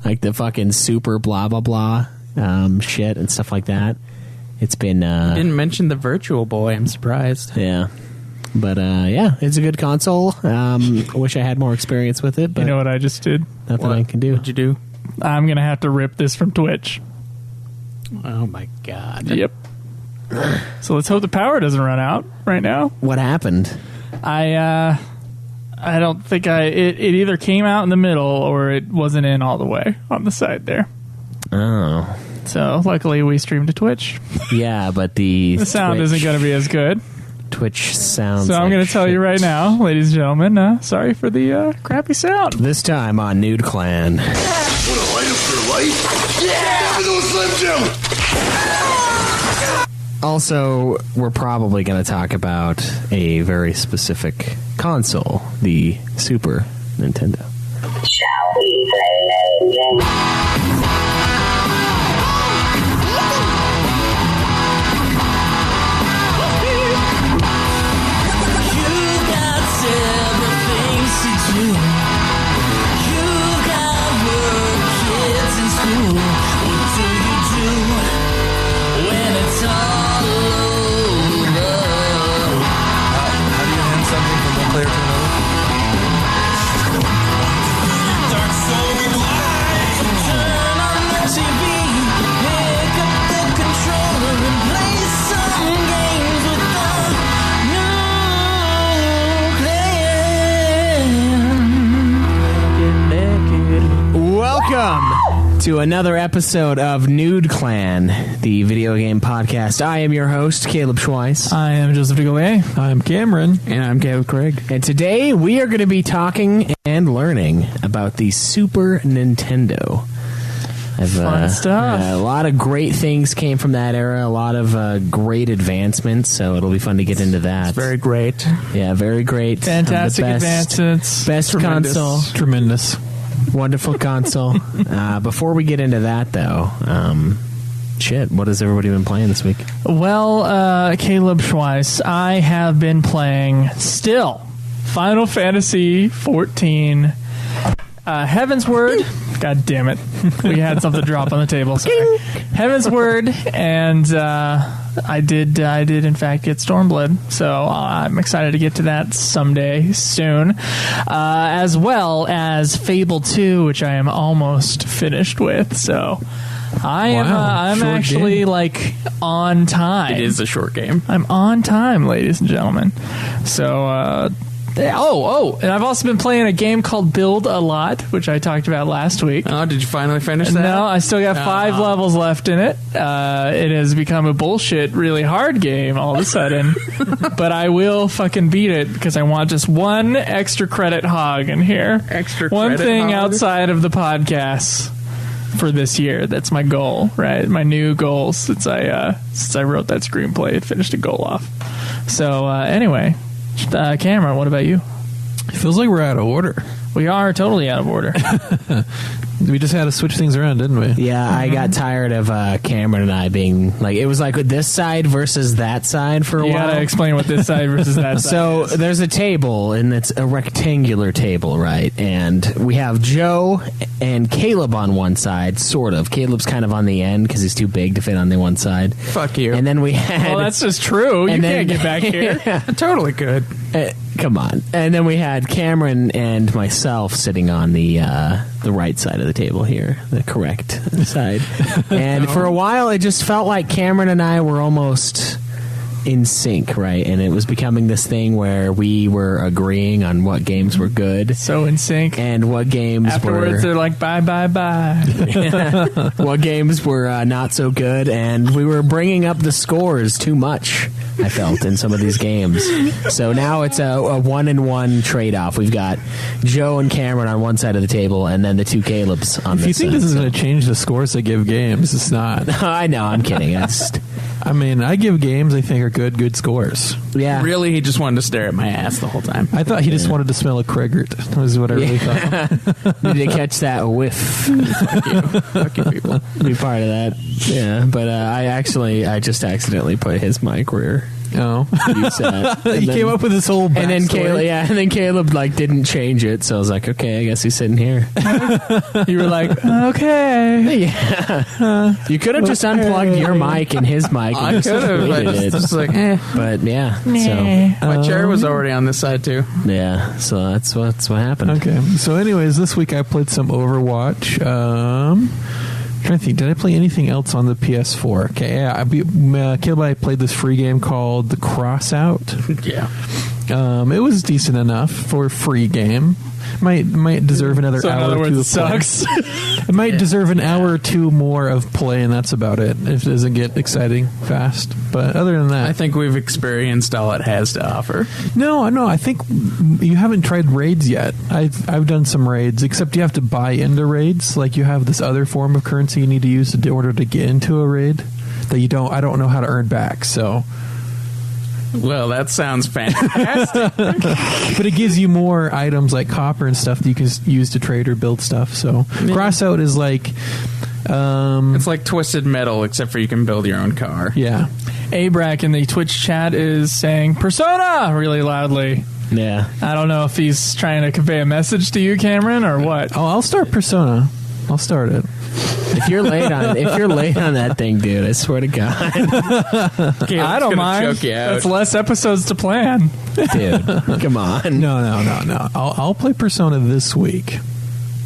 like the fucking super blah blah blah shit and stuff like that. It's been didn't mention the Virtual Boy. I'm surprised. Yeah, but yeah, it's a good console. I wish I had more experience with it, but you know what I just did? Nothing I can do. What'd you do? I'm gonna have to rip this from Twitch. Oh my god. Yep. So let's hope the power doesn't run out right now. What happened? I don't think it either came out in the middle or it wasn't in all the way on the side there. Oh. So luckily we streamed to Twitch. Yeah, but the sound isn't going to be as good. Twitch sounds. So I'm like going to tell you right now, ladies and gentlemen, sorry for the crappy sound. This time on Nude Clan. Want to light up your light? Yeah! Give me those Slim Jim! Also, we're probably going to talk about a very specific console, the Super Nintendo. Shall we play again? Welcome to another episode of Nude Clan, the video game podcast. I am your host, Caleb Schweiss. I am Joseph DeGaulier. I'm Cameron. And I'm Caleb Craig. And today we are going to be talking and learning about the Super Nintendo. Fun stuff. A lot of great things came from that era, a lot of great advancements, so it'll be fun to get into that. It's very great. Yeah, very great. Fantastic advancements. Best Tremendous. console. Tremendous. Wonderful console. Before we get into that, though, what has everybody been playing this week? Well, Caleb Schweiss, I have been playing still Final Fantasy 14 Heaven's Word. God damn it. We had something drop on the table. Sorry. Heaven's Word, and I did in fact get Stormblood, so I'm excited to get to that someday soon, as well as Fable 2, which I am almost finished with. So I'm actually game. Like on time. It is a short game. I'm on time, ladies and gentlemen. So and I've also been playing a game called Build a Lot, which I talked about last week. Oh, did you finally finish that? No, I still got 5 levels left in it. It has become a bullshit, really hard game all of a sudden. But I will fucking beat it because I want just one extra credit hog in here. One thing outside of the podcast for this year. That's my goal, right? My new goal since I wrote that screenplay and finished a goal off. So anyway. Cameron, what about you? It feels like we're out of order. We are totally out of order. We just had to switch things around, didn't we? Yeah, I got tired of Cameron and I being like, it was like with this side versus that side for a while. You gotta explain what this side versus that side So is. there's a table, and it's a rectangular table, right? And we have Joe and Caleb on one side, sort of. Caleb's kind of on the end because he's too big to fit on the one side. Fuck you. And then we had... Well, that's just true. You can't get back here. Yeah. Totally good. Come on. And then we had Cameron and myself sitting on the right side of the table here, the correct side. And for a while, it just felt like Cameron and I were almost in sync, right? And it was becoming this thing where we were agreeing on what games were good. So in sync. And what games afterwards, they're like, bye, bye, bye. What games were not so good. And we were bringing up the scores too much, I felt, in some of these games. So now it's a 1-in-1 trade-off. We've got Joe and Cameron on one side of the table, and then the two Calebs on this side. If you think this is going to change the scores they give games, it's not. I know, I'm kidding. I mean, I give games I think are good scores. Yeah. Really, he just wanted to stare at my ass the whole time. I thought he just wanted to small a Krigert, was what I really thought. Did you catch that whiff? Fuck you people. Be part of that. Yeah, but I just accidentally put his mic where Oh. You said. He came up with this whole backstory. And then Caleb like didn't change it, so I was like, okay, I guess he's sitting here. You were like, okay. Yeah. You could have just unplugged your mic and his mic. And I just could have. deleted But it. just like, But yeah, my chair was already on this side too. so that's what happened. Okay. So, anyways, this week I played some Overwatch. Trying to think, did I play anything else on the PS4? Okay, yeah, Caleb and I played this free game called The Crossout. Yeah. It was decent enough for a free game. Might deserve another So in hour other or two words, of it play. sucks. It might deserve an hour or two more of play, and that's about it. If it doesn't get exciting fast. But other than that, I think we've experienced all it has to offer. No, I think you haven't tried raids yet. I've done some raids, except you have to buy into raids. Like you have this other form of currency you need to use in order to get into a raid that you don't. I don't know how to earn back. So, Well, that sounds fantastic. but it gives you more items like copper and stuff that you can use to trade or build stuff. So, Crossout is like, It's like Twisted Metal, except for you can build your own car. yeah. Abrac in the Twitch chat is saying Persona really loudly. Yeah. I don't know if he's trying to convey a message to you, Cameron, or what. Oh, I'll start Persona. I'll start it. If you're late on that thing, dude, I swear to God, I don't mind. Choke you out. That's less episodes to plan. dude, come on. No. I'll play Persona this week.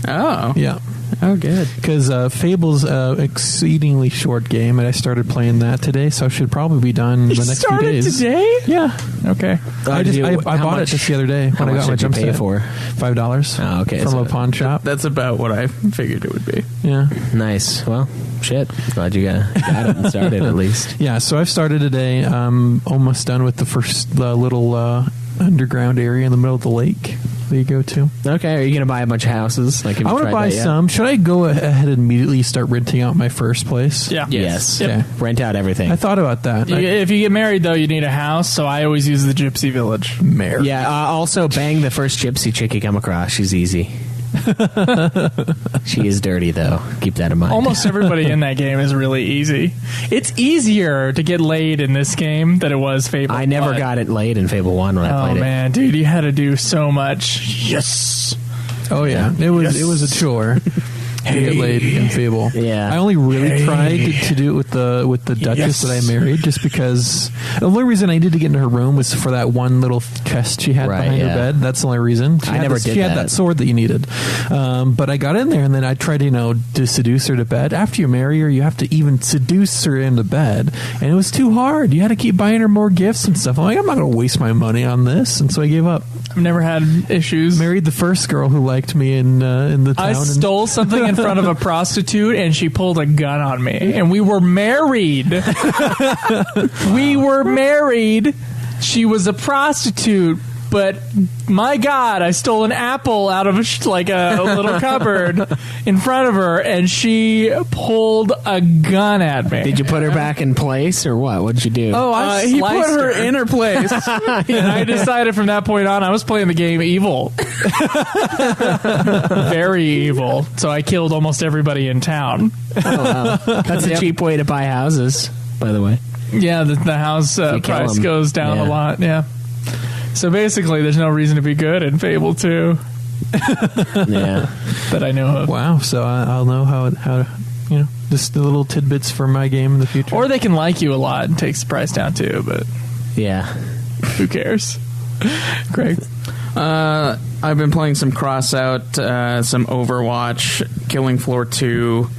Oh. Yeah. Oh, good. Because Fable's exceedingly short game, and I started playing that today, so I should probably be done the next few days. Today? Yeah. Okay. I bought it just the other day when I got my jump pay set. for? $5. Oh, okay, From so a pawn shop. That's about what I figured it would be. Yeah. Nice. Well, shit. Glad you got it and started at least. Yeah, so I've started today. I'm almost done with the first little underground area in the middle of the lake that you go to. Okay, are you gonna buy a bunch of houses? Like, have I you want to tried buy that yet? some. Should I go ahead and immediately start renting out my first place? Yeah. Yes. Yep. Okay. Rent out everything. I thought about that. If you get married, though, you need a house, so I always use the Gypsy Village. Married. Yeah. Also, bang the first gypsy chick you come across. She's easy. She is dirty, though. Keep that in mind. Almost everybody in that game is really easy. It's easier to get laid in this game than it was Fable. I never but- got it laid in Fable 1 when I Oh played it. man, dude, you had to do so much. Yes. Oh yeah, it was a chore to get laid in Fable. Yeah. I only really tried to do it with the Duchess that I married, just because the only reason I needed to get into her room was for that one little chest she had Right, behind her yeah. bed. That's the only reason. I never did She had that. that sword that you needed, but I got in there and then I tried to seduce her to bed. After you marry her, you have to even seduce her into bed, and it was too hard. You had to keep buying her more gifts and stuff. I'm like, I'm not going to waste my money on this, and so I gave up. I've never had issues. Married the first girl who liked me in the town. I stole something in front of a prostitute and she pulled a gun on me. And we were married. We were married. She was a prostitute. But my God, I stole an apple out of a little cupboard in front of her, and she pulled a gun at me. Did you put her back in place, or what? What'd you do? Oh, I He put sliced her in her place. and I decided from that point on I was playing the game evil. Very evil. So I killed almost everybody in town. wow. That's a cheap way to buy houses, by the way. Yeah, the house you kill price 'em. goes down a Yeah. lot. Yeah. So basically, there's no reason to be good in Fable 2 Yeah. that I know of. Wow, so I'll know how just the little tidbits for my game in the future. Or they can like you a lot and takes the price down too, but Yeah. who cares? Greg. I've been playing some Crossout, some Overwatch, Killing Floor 2,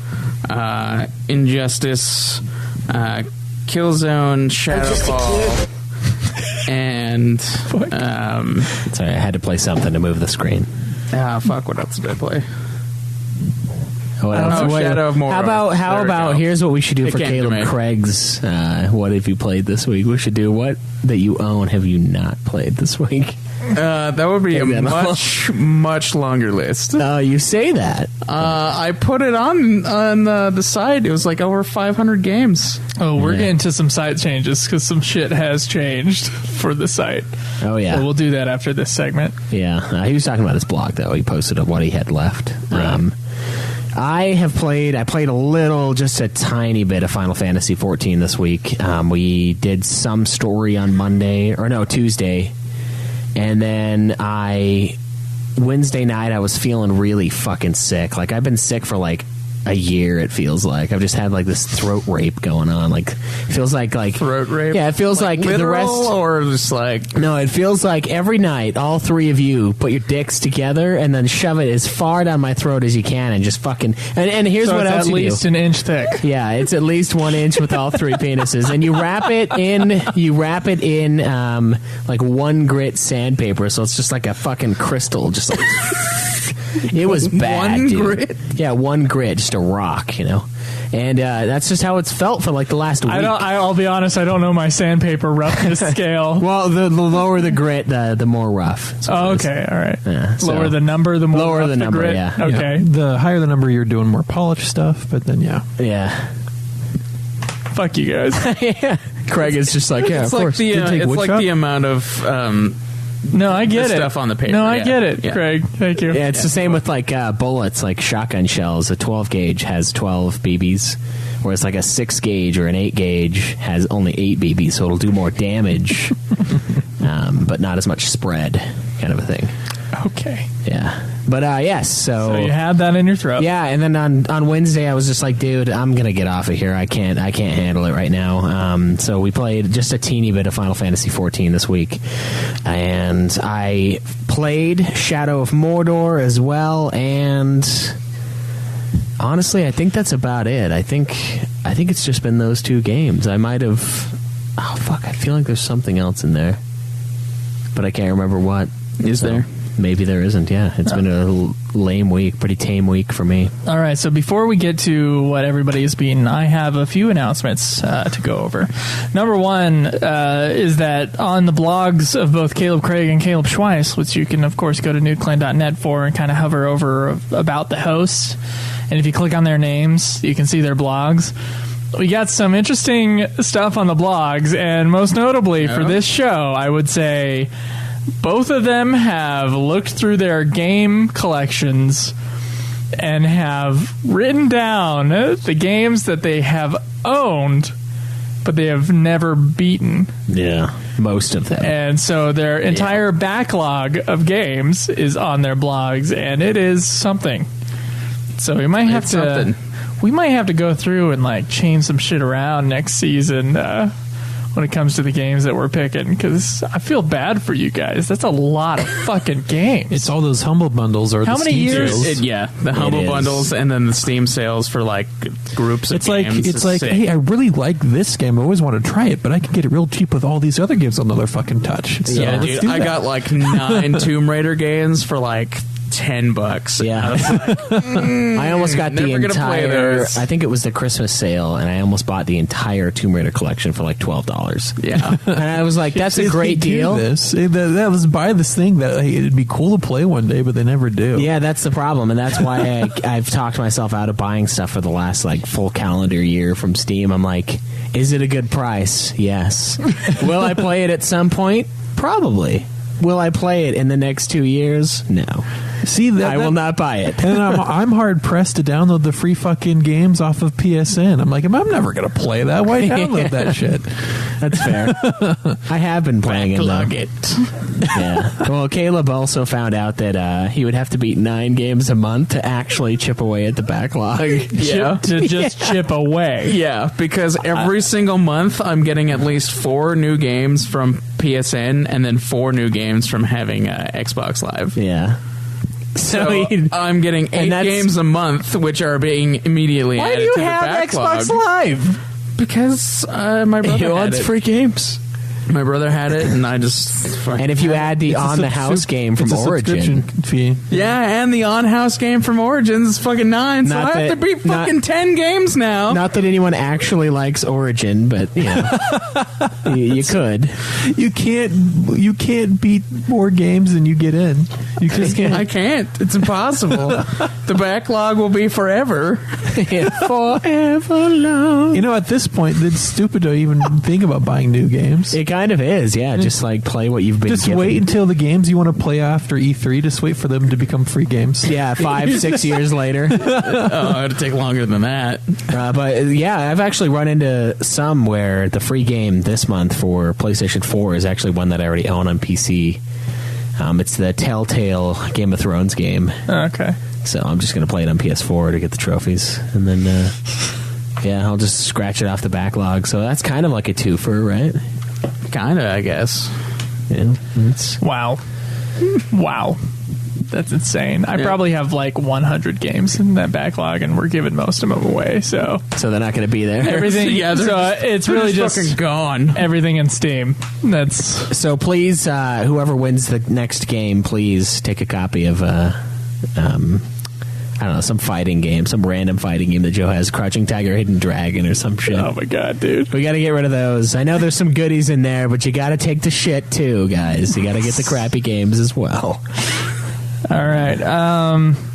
Injustice, Killzone, Shadowfall, and Sorry, I had to play something to move the screen. what else did I play? What else? know, What- Shadow of Mordor. How There we about go. here's what we should do It for came to Caleb me. Craig's what have you played this week? We should do what that you own have you not played this week? That would be a Take that much longer list. You say that. I put it on the site. It was like over 500 games. Oh, we're Yeah. getting to some site changes because some shit has changed for the site. Oh yeah. So we'll do that after this segment. Yeah, he was talking about his blog though. He posted of what he had left. I played a little, just a tiny bit of Final Fantasy 14 this week. We did some story on Tuesday. And then Wednesday night, I was feeling really fucking sick. Like, I've been sick for like a year, it feels like. I've just had like this throat rape going on. Like, it feels like throat rape. Yeah, it feels like literal, the rest, or just like no. It feels like every night, all three of you put your dicks together and then shove it as far down my throat as you can, and just fucking. And here's So what it's else at you least do. an inch thick. Yeah, it's at least 1 inch with all three penises, and you wrap it in like 1 grit sandpaper, so it's just like a fucking crystal, just like. It was bad, 1 dude. grit? Yeah, 1 grit, just a rock, you know. And that's just how it's felt for like the last week. I'll be honest, I don't know my sandpaper roughness scale. Well, the lower the grit, the more rough. Oh, okay, all right. Yeah, so- Lower the number, the more Lower rough the number, grit. yeah. Okay. Yeah. The higher the number, you're doing more polished stuff, but then, yeah. Yeah. Fuck you guys. Yeah. Craig is just like, yeah, it's of like course. the Did it take it's wood like shop? the amount of No, I get the it. stuff on the paper, No, I yeah. get it, Yeah. Craig. Thank you. Yeah, it's the same with like bullets, like shotgun shells. A 12 gauge has 12 BBs, whereas like a 6 gauge or an 8 gauge has only 8 BBs, so it'll do more damage, but not as much spread, kind of a thing. Okay. Yeah, but yes. So you had that in your throat. Yeah, and then on Wednesday I was just like, dude, I'm gonna get off of here. I can't handle it right now. So we played just a teeny bit of Final Fantasy 14 this week, and I played Shadow of Mordor as well. And honestly, I think that's about it. I think it's just been those 2 games. I might have. Oh fuck! I feel like there's something else in there, but I can't remember what. Is there? Maybe there isn't, yeah. It's been a lame week, pretty tame week for me. All right, so before we get to what everybody has beaten, I have a few announcements to go over. Number one is that on the blogs of both Caleb Craig and Caleb Schweiss, which you can, of course, go to newclan.net for and kind of hover over about the hosts, and if you click on their names, you can see their blogs. We got some interesting stuff on the blogs, and most notably for this show, I would say both of them have looked through their game collections and have written down the games that they have owned, but they have never beaten. Yeah, most of them. And so their entire backlog of games is on their blogs, and it is something. So we might have we might have to go through and like change some shit around next season when it comes to the games that we're picking, because I feel bad for you guys. That's a lot of fucking games. It's all those Humble Bundles or How the many Steam years- sales. The Humble is. Bundles and then the Steam sales for like groups of It's like games. Sick. hey, I really like this game. I always want to try it, but I can get it real cheap with all these other games I'll never fucking touch. So yeah, let's dude, do I that. got like 9 Tomb Raider games for like $10. Yeah. I was like, I almost got the never gonna play entire. those. I think it was the Christmas sale, and I almost bought the entire Tomb Raider collection for like $12. yeah. And I was like, "That's a They great do deal." This. That was buy this thing that hey, it'd be cool to play one day, but they never do. Yeah, that's the problem, and that's why I've talked myself out of buying stuff for the last like full calendar year from Steam. I'm like, is it a good price? Yes. Will I play it at some point? Probably. Will I play it in the next 2 years? No. See that I will not buy it. And I'm hard pressed to download the free fucking games off of PSN. I'm like, I'm never gonna play that. Why download that shit? That's fair. I have been playing it, though. Yeah. Well, Caleb also found out that he would have to beat 9 games a month to actually chip away at the backlog. Yeah. To just chip away. Yeah, because every single month I'm getting at least 4 new games from PSN and then 4 new games from having Xbox Live. Yeah. So I'm getting 8 that's- games a month, which are being immediately Why added do you to the have backlog. Xbox Live? Because my brother He had wants it. free games. My brother had it, and I just fucking And if you had add the It's a on the house game from it's a Origin, subscription fee. yeah, and the on-house game from Origins is fucking 9, so Not I have to that- beat not- fucking 10 games now. not that anyone actually likes Origin, but you know, you could. You can't beat more games than you get in. You just can't. I can't. It's impossible. The backlog will be forever. Forever long. You know, at this point, it's stupid to even think about buying new games. It kind of is, yeah. Just like play what you've been Just given. wait until the games you want to play after E3. Just wait for them to become free games. Yeah, 5-6 years later. Oh, it'd take longer than that. But yeah, I've actually run into some where the free game this month for PlayStation 4 is actually one that I already own on PC. It's the Telltale Game of Thrones game. Okay. So I'm just going to play it on PS4 to get the trophies. And then, yeah, I'll just scratch it off the backlog. So that's kind of like a twofer, right? Kind of, I guess. Yeah. Wow. Wow. That's insane. I probably have like 100 games in that backlog, and we're giving most of them away. So they're not going to be there. everything, it's really just fucking gone. everything in Steam. That's So please, whoever wins the next game, please take a copy of, I don't know, some fighting game, some random fighting game that Joe has, Crouching Tiger, Hidden Dragon, or some shit. oh my god, dude. We got to get rid of those. I know there's some goodies in there, but you got to take the shit too, guys. You got to get the crappy games as well. All right.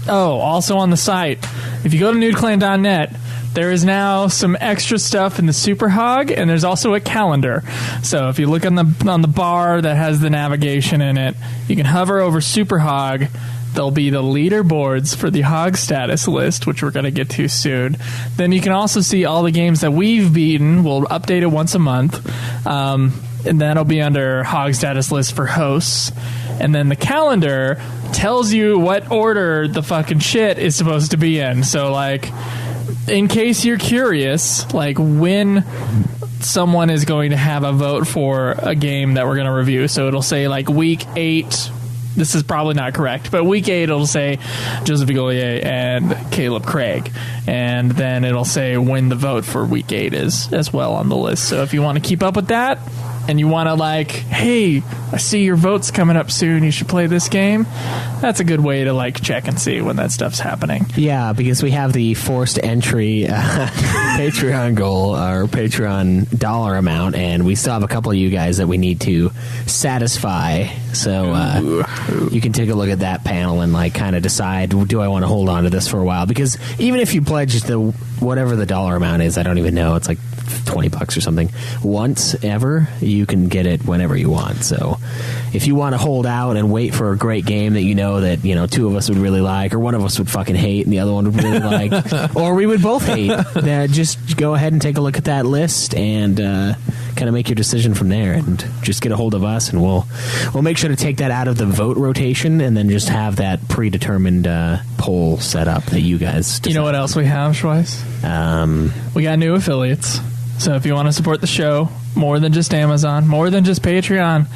Also on the site, if you go to nudeclan.net, there is now some extra stuff in the Super Hog, and there's also a calendar. So if you look on the bar that has the navigation in it, you can hover over Super Hog. There'll be the leaderboards for the Hog status list, which we're going to get to soon. Then you can also see all the games that we've beaten. We'll update it once a month. And that'll be under Hog status list for hosts. And then the calendar tells you what order the fucking shit is supposed to be in. So, like, in case you're curious, like, when someone is going to have a vote for a game that we're going to review. So it'll say, like, week 8... This is probably not correct, but week 8 it'll say Joseph Vigolier and Caleb Craig, and then it'll say when the vote for week 8 is as well on the list. So if you want to keep up with that, and you want to like, hey, I see your vote's coming up soon, you should play this game, that's a good way to like check and see when that stuff's happening. Yeah, because we have the forced entry Patreon goal, our Patreon dollar amount, and we still have a couple of you guys that we need to satisfy. So you can take a look at that panel and like kind of decide, do I want to hold on to this for a while? Because even if you pledge the whatever the dollar amount is, I don't even know, it's like $20 or something, once ever, you can get it whenever you want. So if you want to hold out and wait for a great game that you know that, you know, two of us would really like, or one of us would fucking hate and the other one would really like, or we would both hate, just go ahead and take a look at that list and kind of make your decision from there, and just get a hold of us, and we'll make sure to take that out of the vote rotation, and then just have that predetermined poll set up that you guys decide. You know what else we have, Schweiss? We got new affiliates. So if you want to support the show, more than just Amazon, more than just Patreon,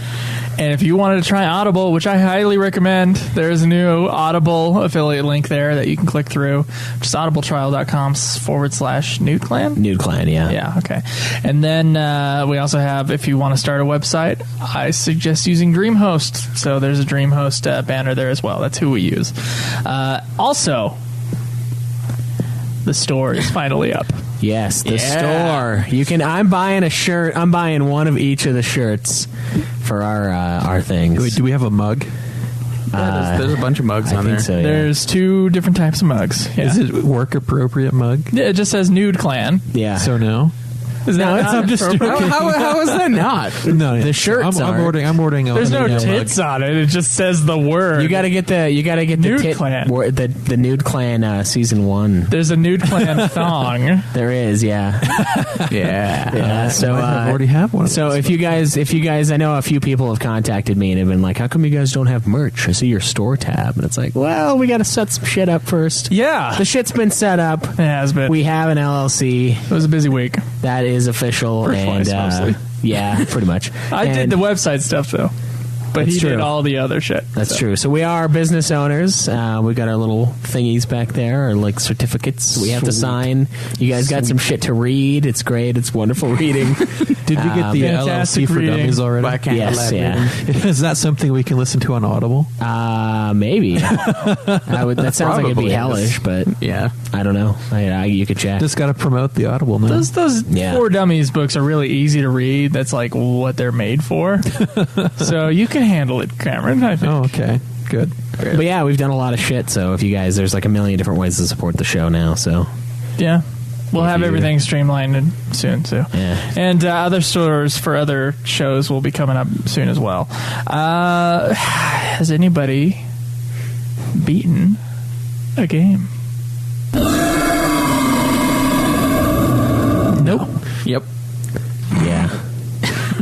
and if you wanted to try Audible, which I highly recommend, there's a new Audible affiliate link there that you can click through. Just audibletrial.com/NudeClan. NudeClan, yeah. Yeah, okay. And then we also have, if you want to start a website, I suggest using DreamHost. So there's a DreamHost banner there as well. That's who we use. Also, the store is finally up. Yes, the store. You can. I'm buying a shirt. I'm buying one of each of the shirts for our things. Wait, do we have a mug? There's a bunch of mugs I on think there. so, yeah. There's 2 different types of mugs. Yeah. Is it work appropriate mug? Yeah, it just says Nude Clan. Yeah. So no. Is that it's not I'm just appropriate? How is that not? No, The shirts I'm are. ordering. There's no mug. tits on it. It just says the word. You got to get the Nude tit, Clan. the Nude Clan season 1. There's a Nude Clan thong. There is, yeah. Yeah. So I already have one. So if you guys, I know a few people have contacted me and have been like, "How come you guys don't have merch? I see your store tab." And it's like, well, we got to set some shit up first. Yeah. The shit's been set up. It has been. We have an LLC. It was a busy week. That is official. For And Schweiss, mostly. yeah, pretty much. I did And the website stuff, though. But That's he did true. all the other shit. That's true. So we are business owners. We got our little thingies back there, our like certificates we have to sign. You guys got some shit to read. It's great. It's wonderful reading. Did we get the fantastic LLC for reading. dummies already? But I can't Yes, elaborate. yeah. Is that something we can listen to on Audible? Maybe. That sounds like it'd be Probably. hellish, but Yeah. I don't know. You could check. Just got to promote the Audible now. Those Yeah. For Dummies books are really easy to read. That's like what they're made for. So you can handle it, Cameron, I think. Oh, okay. Good. But yeah, we've done a lot of shit. So if you guys, there's like a million different ways to support the show now. So Yeah. We'll have everything streamlined soon, too. Yeah. And other stores for other shows will be coming up soon as well. Has anybody beaten a game? Nope. Yep. Yeah.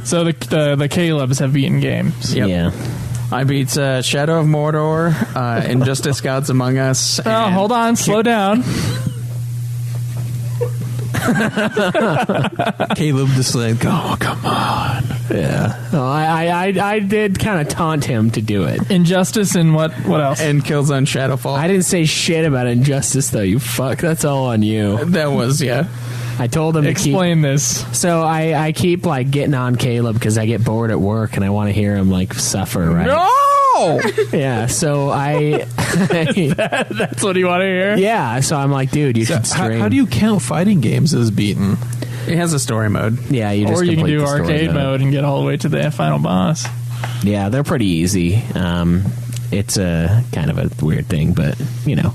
So the Calebs have beaten games. Yep. Yeah. I beat Shadow of Mordor, Injustice Gods Among Us. Oh, hold on. Slow down. Caleb just like, oh, come on. Yeah. No, I did kind of taunt him to do it. Injustice and what else? And Killzone Shadowfall. I didn't say shit about Injustice, though, you fuck. That's all on you. That was, yeah. I told him to Explain this. So I keep, like, getting on Caleb because I get bored at work and I want to hear him, like, suffer, right? No! Yeah, so That's what you want to hear? Yeah, so I'm like, dude, you should stream. How do you count fighting games as beaten? It has a story mode. Yeah, you just Or you can complete do the story arcade mode and get all the way to the final boss. Yeah, they're pretty easy. It's a kind of a weird thing, but, you know,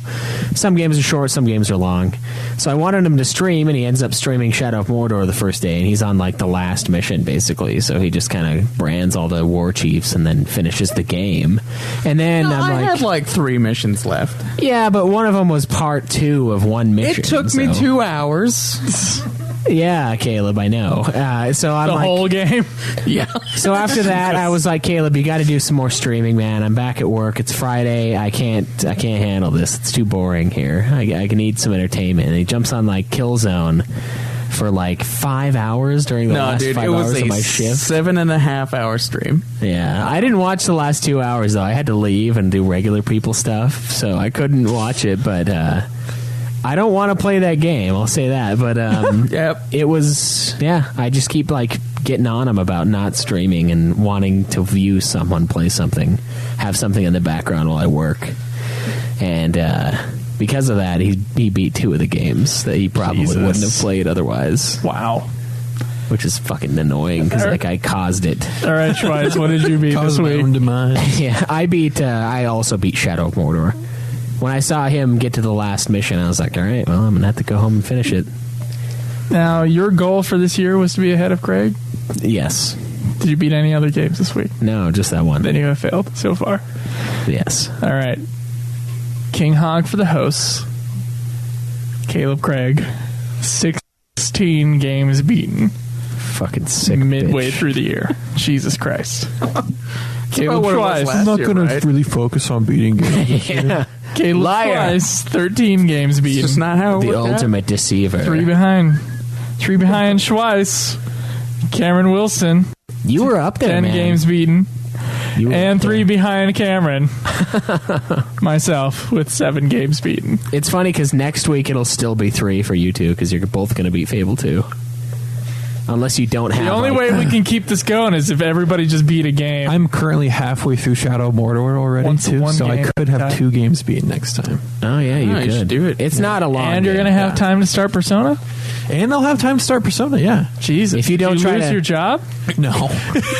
some games are short, some games are long. So I wanted him to stream, and he ends up streaming Shadow of Mordor the first day, and he's on, like, the last mission, basically. So he just kind of brands all the war chiefs and then finishes the game. And then I had, like, 3 missions left. Yeah, but one of them was part 2 of one mission. It took me 2 hours. Yeah, Caleb, I know. So I'm The like, whole game? Yeah. So after that, I was like, Caleb, you got to do some more streaming, man. I'm back at work. It's Friday. I can't handle this. It's too boring here. I need some entertainment. And he jumps on like Killzone for like 5 hours during the last 5 hours of my shift. 7.5 hour stream. Yeah, I didn't watch the last 2 hours though. I had to leave and do regular people stuff, so I couldn't watch it. But I don't want to play that game. I'll say that. But Yep. it was, yeah, I just keep like getting on him about not streaming and wanting to view someone play something, have something in the background while I work. And because of that, he beat 2 of the games that he probably wouldn't have played otherwise. Wow. Which is fucking annoying because like I caused it. All right, Schweiz, what did you beat this My own week? demise. Yeah, I also beat Shadow of Mordor. When I saw him get to the last mission, I was like, all right, well, I'm going to have to go home and finish it. Now, your goal for this year was to be ahead of Craig? Yes. Did you beat any other games this week? No, just that one. Then you have failed so far. Yes. All right. King Hog for the hosts. Caleb Craig. 16 games beaten. Fucking sick Midway bitch. through the year. Jesus Christ. Caleb what it was Schweiz. last I'm not year, going right? to really focus on beating games. Yeah. Caleb Liar. Schweiz. 13 games beaten. Just not how it The worked out. ultimate deceiver. 3 behind. 3 behind Schweiz. Cameron Wilson. You were up there, 10 man. games beaten. You were And up there. 3 behind Cameron. Myself with 7 games beaten. It's funny because next week it'll still be 3 for you two because you're both going to beat Fable 2. Unless you don't have... The only like- way we can keep this going is if everybody just beat a game. I'm currently halfway through Shadow of Mordor already, One so I game. could have Okay. 2 games beaten next time. Oh, yeah, you Oh, you could. should do it. It's not a long And you're game. going to have time to start Persona? And I'll have time to start Persona, yeah. Jesus. If you don't Did try lose to- your job? No.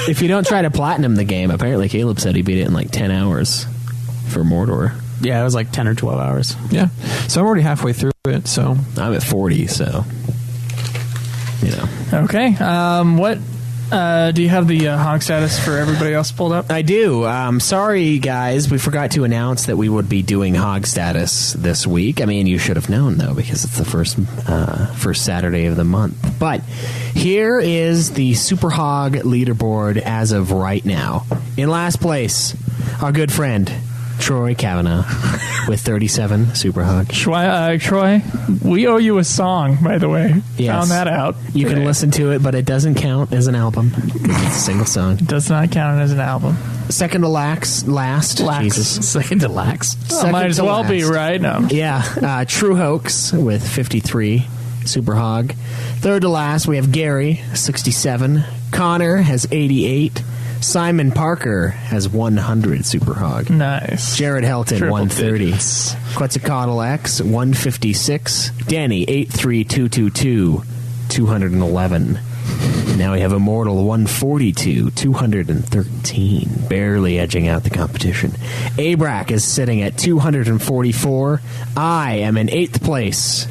If you don't try to platinum the game, apparently Caleb said he beat it in like 10 hours for Mordor. Yeah, it was like 10 or 12 hours. Yeah. So I'm already halfway through it, so... I'm at 40, so... You know. Okay. What do you have the hog status for everybody else pulled up? I do. Sorry, guys. We forgot to announce that we would be doing Hog Status this week. I mean, you should have known, though, because it's the first Saturday of the month. But here is the Super Hog leaderboard as of right now. In last place, our good friend, Troy Kavanaugh, with 37 Super Hog. Troy, we owe you a song, by the way. Yes. Found that out. You can today. listen to it, but it doesn't count as an album. It's a single song. Does not count as an album. Second to last. Jesus. Second to lax. Well, might as to well be, last. right? No. Yeah, True Hoax with 53, Super Hog. Third to last, we have Gary, 67. Connor has 88. Simon Parker has 100 Super Hog. Nice. Jared Helton, Triple 130. digits. Quetzalcoatl X, 156. Danny, 83222, 211. Now we have Immortal 142, 213, barely edging out the competition. Abrac is sitting at 244. I am in 8th place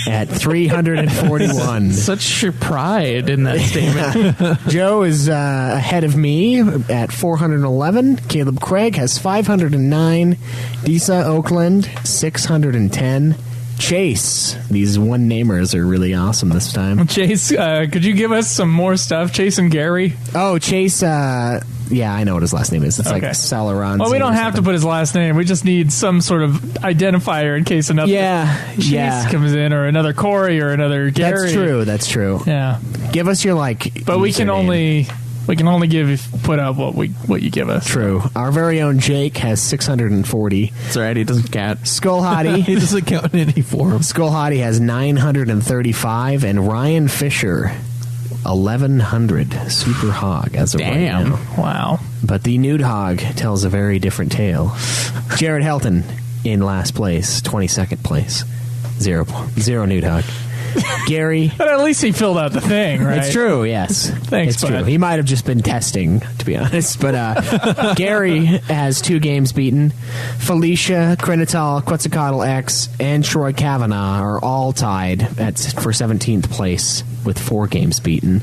at 341. Such pride in that statement. Joe is ahead of me at 411. Caleb Craig has 509. Disa Oakland, 610. Chase. These one-namers are really awesome this time. Chase, could you give us some more stuff? Chase and Gary? Oh, Chase, yeah, I know what his last name is. It's like Salaron. Well, we don't have to put his last name. We just need some sort of identifier in case another Chase comes in, or another Corey, or another Gary. That's true. Yeah. Give us your, But we can only put out what you give us. True. Our very own Jake has 640. That's right. He doesn't count. Skull Hottie. He doesn't count in any form. Skull Hottie has 935, and Ryan Fisher 1,100. Super Hog as of right now. Wow. But the nude hog tells a very different tale. Jared Helton in last place, 22nd place, zero nude hog. Gary. But at least he filled out the thing, right? It's true, yes. Thanks, It's true. He might have just been testing, to be honest. But Gary has 2 games beaten. Felicia, Crinital, Quetzalcoatl X, and Troy Kavanaugh are all tied for 17th place with 4 games beaten.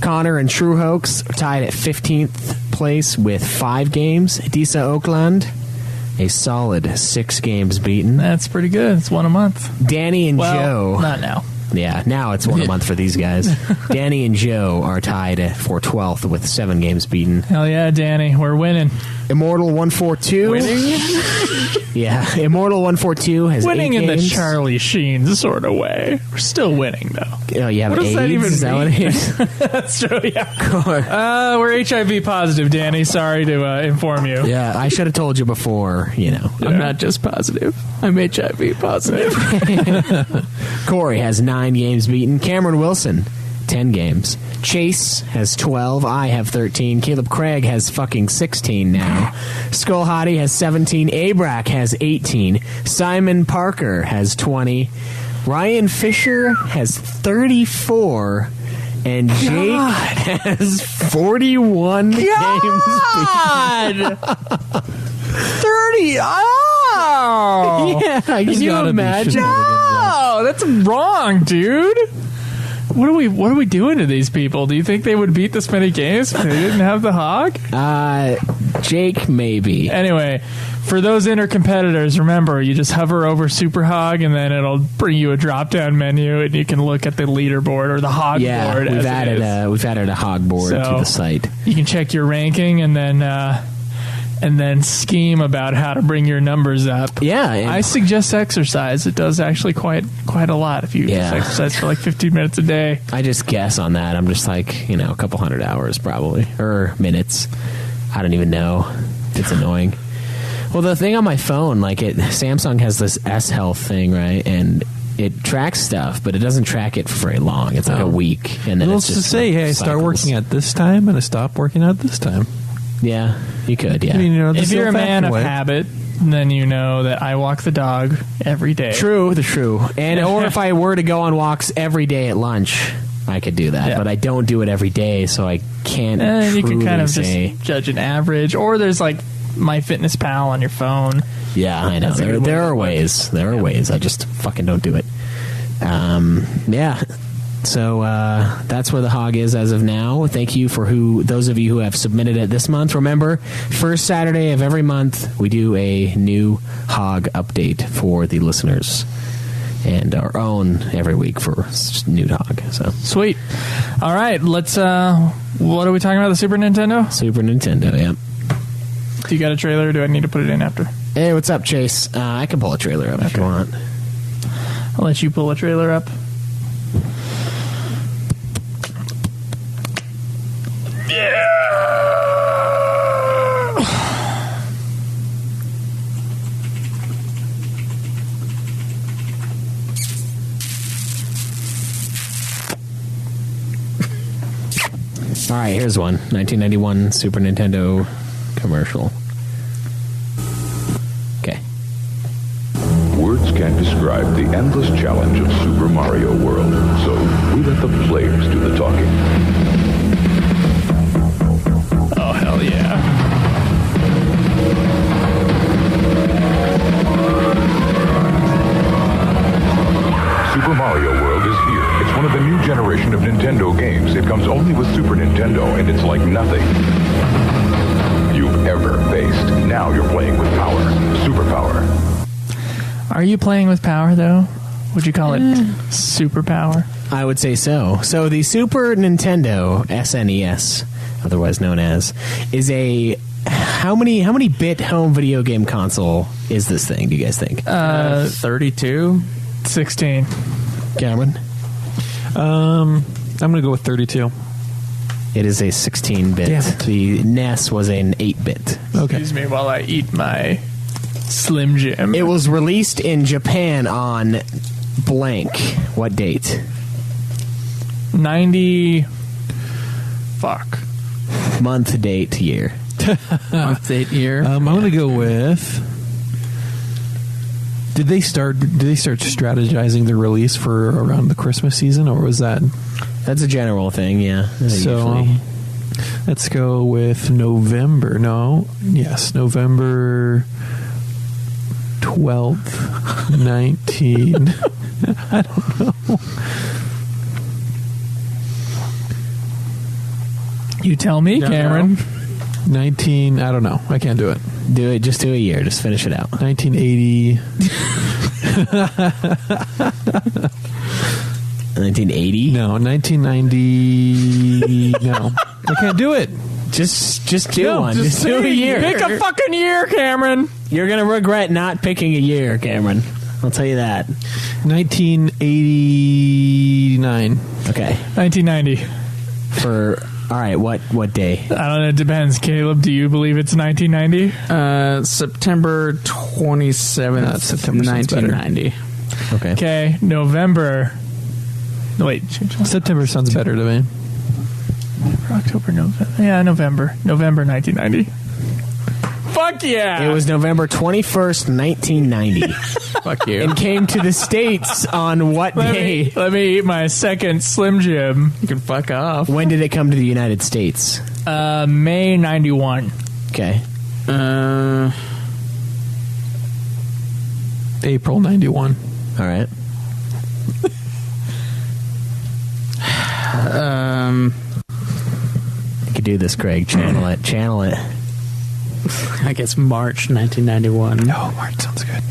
Connor and True Hoax are tied at 15th place with 5 games. Disa Oakland, a solid 6 games beaten. That's pretty good. It's one a month. Danny and Joe. Not now. Yeah, now it's one a month for these guys. Danny and Joe are tied for 12th with 7 games beaten. Hell yeah, Danny. We're winning. Immortal 142. Winning? Yeah, Immortal 142 has Winning 8 in games. the Charlie Sheen sort of way. We're still winning, though. Oh, you have What does AIDS? that even Is that what it mean? is? That's true, yeah. We're HIV positive, Danny. Sorry to inform you. Yeah, I should have told you before, I'm not just positive. I'm HIV positive. Corey has 9 games beaten. Cameron Wilson, 10 games. Chase has 12. I have 13. Caleb Craig has fucking 16 now. Skull Hottie has 17. Abrac has 18. Simon Parker has 20. Ryan Fisher has 34. And Jake has 41 games beaten. 30! Oh! Yeah, can you gotta be imagine? shit. No! That's wrong, dude! What are we doing to these people? Do you think they would beat this many games if they didn't have the hog? Jake, maybe. Anyway, for those inner competitors, remember, you just hover over Super Hog, and then it'll bring you a drop-down menu, and you can look at the leaderboard or the hog board. We've added a hog board to the site. You can check your ranking, and then scheme about how to bring your numbers up. Yeah, I suggest exercise. It does actually quite a lot if you just exercise for like 15 minutes a day. I just guess on that. I'm just like, a couple hundred hours probably, or minutes. I don't even know. It's annoying. Well, the thing on my phone, Samsung has this S Health thing, right? And it tracks stuff, but it doesn't track it for very long. It's like a week, and then It'll it's just say, "Hey, start working at this time," and I stop working at this time. Yeah, you could. Yeah, I mean, If you're a man of habit, then you know that I walk the dog every day. True. And or if I were to go on walks every day at lunch, I could do that. Yeah. But I don't do it every day, so I can't. And you can truly kind of say. just judge an average, or there's like MyFitnessPal on your phone. Yeah, I know. That's a good There way are to ways. There are ways. I just fucking don't do it. Yeah. So that's where the hog is as of now. Thank you for those of you who have submitted it this month. Remember, first Saturday of every month, we do a new hog update for the listeners, and our own every week for new hog. So Sweet. All right, let's. What are we talking about? The Super Nintendo? Super Nintendo, yeah. Do you got a trailer, or do I need to put it in after? Hey, what's up, Chase? I can pull a trailer up if you want. I'll let you pull a trailer up. All right, here's one. 1991 Super Nintendo commercial. Okay. Words can't describe the endless challenge of Super Mario World, so we let the players do the talking. Oh, hell yeah. Super Super Mario World is here. It's one of the new generation of Nintendo games. It comes only with Super Nintendo, and it's like nothing you've ever faced. Now you're playing with power. Superpower. Are you playing with power, though? Would you call it superpower? I would say so. So the Super Nintendo SNES, otherwise known as, is a how many bit home video game console is this thing? Do you guys think? 32, 16. Cameron, I'm gonna go with 32. it is a 16-bit. Damn it. The NES was an 8-bit. Okay. Excuse me while I eat my Slim Jim. It was released in Japan on blank. What date? 90. Fuck. Month, date, year. month, date, year. I'm gonna go with. Did they start strategizing the release for around the Christmas season, or was that? That's a general thing, yeah. So Usually. let's go with November. No, yes, November 12th, 19. I don't know. You tell me, Don't Cameron. 19. I don't know. I can't do it. Do it. Just do a year. Just finish it out. 1980. 1980. No, 1990. No, I can't do it. Just do No, one. Just do a year. Pick a fucking year, Cameron. You're gonna regret not picking a year, Cameron. I'll tell you that. 1989. Okay. 1990. For all right. What day? I don't know. It depends. Caleb, do you believe it's 1990? September 27th, No, September sounds better. 1990. Okay. Okay, November. No, wait. September sounds better to me. October, November. Yeah, November. November 1990. Fuck yeah! It was November 21st, 1990, Fuck you. and came to the States on what day? Let me eat my second Slim Jim. You can fuck off. When did it come to the United States? May 91. Okay. April 91. All right. You could do this, Craig. Channel it. Channel it. I guess March 1991. Oh, March sounds good.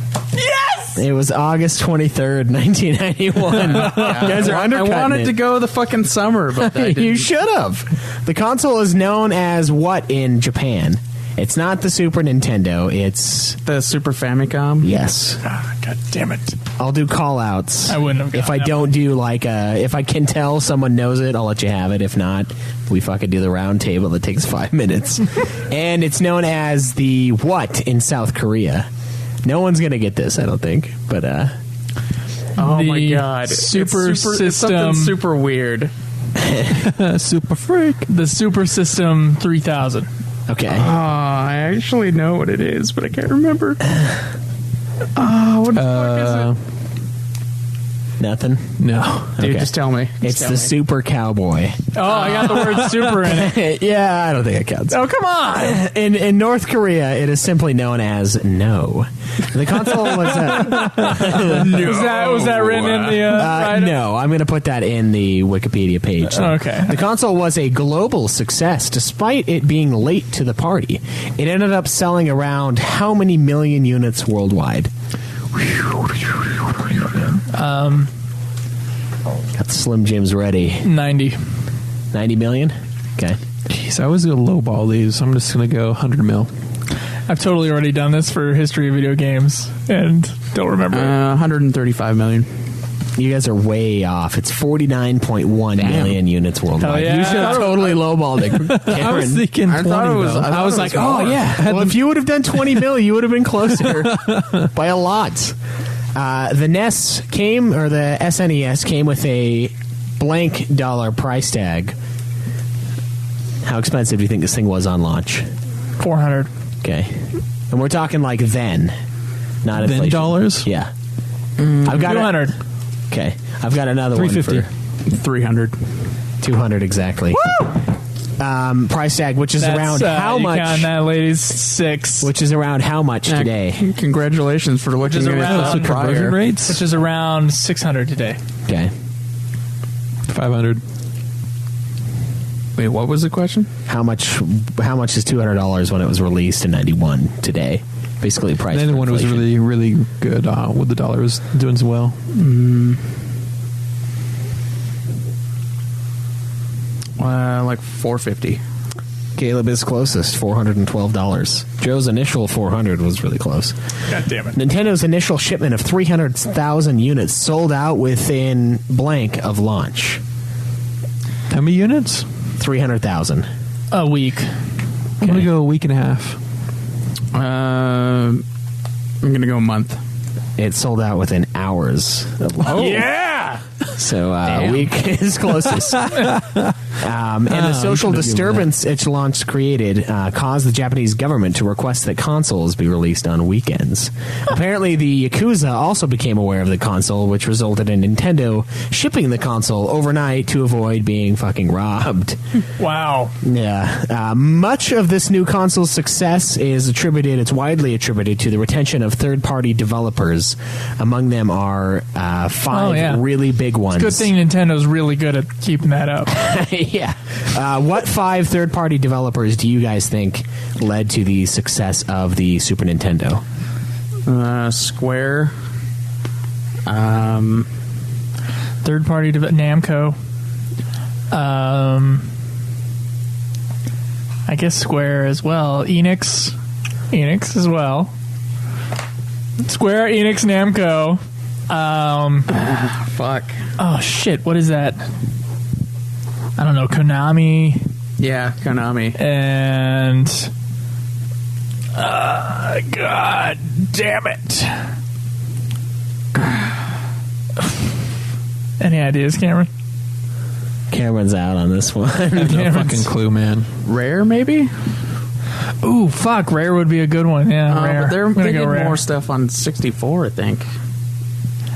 It was August 23rd, 1991. You guys are I undercutting wanted it. to go the fucking summer, but I You didn't. should have. The console is known as what in Japan? It's not the Super Nintendo. It's The Super Famicom. yes. Ah, God damn it. I'll do call outs. I wouldn't have If gotten I that don't do like if I can tell someone knows it, I'll let you have it. If not, we fucking do the round table that takes 5 minutes. And it's known as the what in South Korea. No one's gonna get this, I don't think. But Oh my The god. Super It's System. something super weird. Super freak. The Super System 3000. okay. I actually know what it is, but I can't remember. What the fuck is it? Nothing. No. Dude, okay. just tell me. It's the Super Cowboy. Oh, I got the word super in it. Yeah, I don't think it counts. Oh, come on. In North Korea, it is simply known as no. The console was Was that written in the write-up? no. I'm going to put that in the Wikipedia page. Okay. The console was a global success, despite it being late to the party. It ended up selling around how many million units worldwide? Got the Slim Jims ready. 90. 90 million? Okay. Jeez, I was going to lowball these. I'm just going to go 100 mil. I've totally already done this for history of video games and don't remember it. 135 million. You guys are way off. It's 49.1 million units worldwide. Hell yeah. You should have totally lowballed it, Cameron. I was thinking 20, thought it was- though. I was like, oh, yeah. Well, if you would have done 20 mil, you would have been closer by a lot. The NES came, or the SNES came with a blank dollar price tag. How expensive do you think this thing was on launch? 400. Okay. And we're talking like then, not Then inflation. dollars? Yeah. I've got 200. Okay. I've got another 350. one 300. for 200 exactly. price tag, which is That's, around how you much? count that, ladies? 6. Which is around how much today? Congratulations for looking is at around the conversion rates? Which is around 600 today. Okay. 500. Wait, what was the question? How much is $200 when it was released in 91 today? Basically, price. Then when it was inflation. really, really good, when the dollar was doing so well. Like $450. Caleb is closest, $412. Joe's initial 400 was really close. God damn it. Nintendo's initial shipment of 300,000 units sold out within blank of launch. How many units? 300,000. A week. I'm going to go a week and a half. I'm going to go a month. It sold out within hours of launch. Yeah! So a week is closest. And the social disturbance its launch created caused the Japanese government to request that consoles be released on weekends. Apparently, the Yakuza also became aware of the console, which resulted in Nintendo shipping the console overnight to avoid being fucking robbed. Wow. Yeah. Much of this new console's success is widely attributed to the retention of third-party developers. Among them are 5 really big ones. Good thing Nintendo's really good at keeping that up. Yeah. What 5 third-party developers do you guys think led to the success of the Super Nintendo? Square. Third-party Namco. I guess Square as well. Enix as well. Square, Enix, Namco. Fuck. Oh, shit. What is that? I don't know. Konami. Yeah, Konami. And... God damn it. Any ideas, Cameron? Cameron's out on this one. I have no fucking clue, man. Rare, maybe? Ooh, fuck. Rare would be a good one. Yeah, Rare. But I'm gonna they go did Rare. more stuff on 64, I think.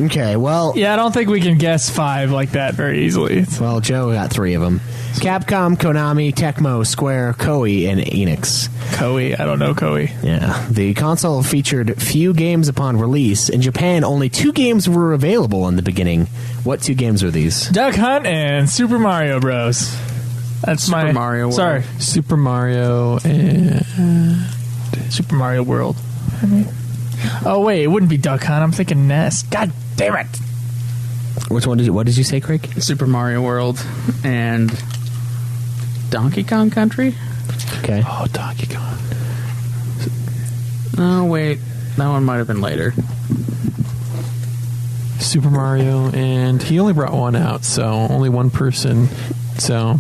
Okay, well... Yeah, I don't think we can guess 5 like that very easily. Well, Joe got 3 of them. Capcom, Konami, Tecmo, Square, Koei, and Enix. Koei. I don't know Koei. Yeah. The console featured few games upon release. In Japan, only 2 games were available in the beginning. What 2 games were these? Duck Hunt and Super Mario Bros. That's Super Mario World. Sorry. Super Mario and... Super Mario World. I mean... Oh, wait. It wouldn't be Duck Hunt. I'm thinking NES. God damn it. Which one what did you say, Craig? Super Mario World and Donkey Kong Country? Okay. Oh, Donkey Kong. Oh, wait. That one might have been later. Super Mario, and he only brought one out, so only one person. So,